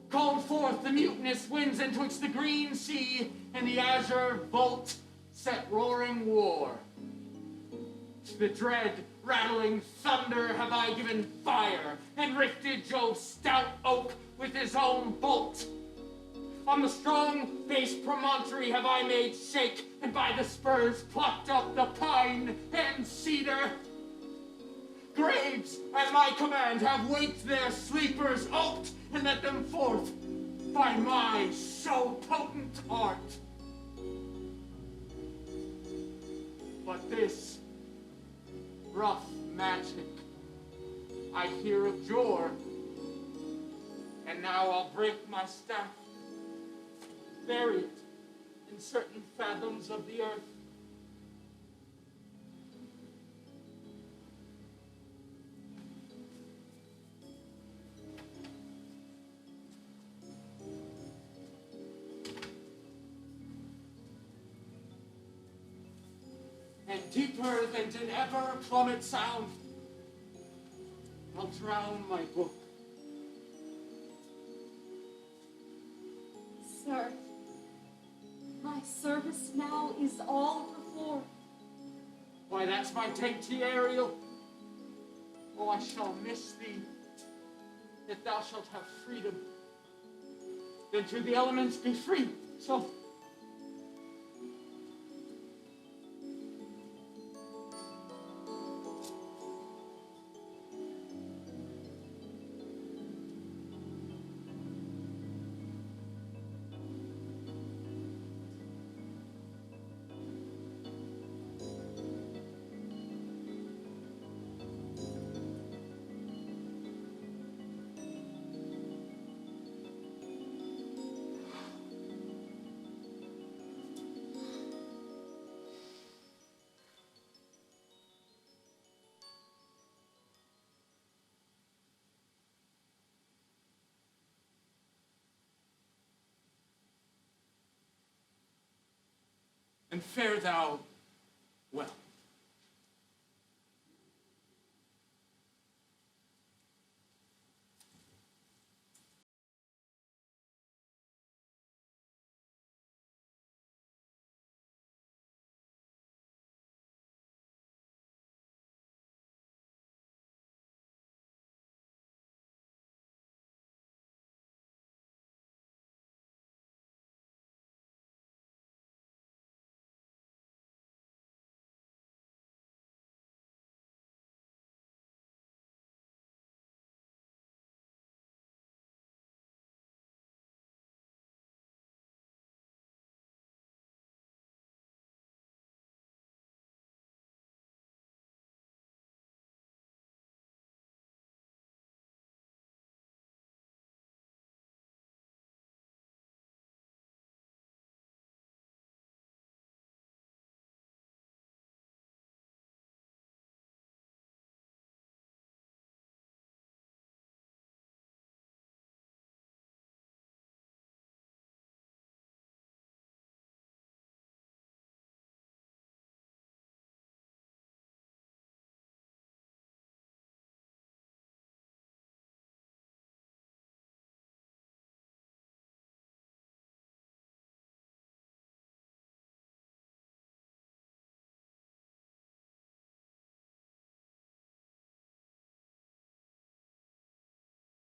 [SPEAKER 1] called forth the mutinous winds, and twixt the green sea and the azure vault set roaring war. To the dread rattling thunder have I given fire, and rifted Jove's stout oak with his own bolt. On the strong base promontory have I made shake, and by the spurs plucked up the pine and cedar. Graves, at my command, have waked their sleepers oped, and let them forth by my so potent art. But this rough magic I hear abjure, and now I'll break my staff, bury it in certain fathoms of the earth. And deeper than did ever plummet sound, I'll drown my book.
[SPEAKER 3] Sir, my service now is all performed.
[SPEAKER 1] Why, that's my dainty Ariel. Oh, I shall miss thee, that thou shalt have freedom. Then to the elements be free, so. And fare thou well.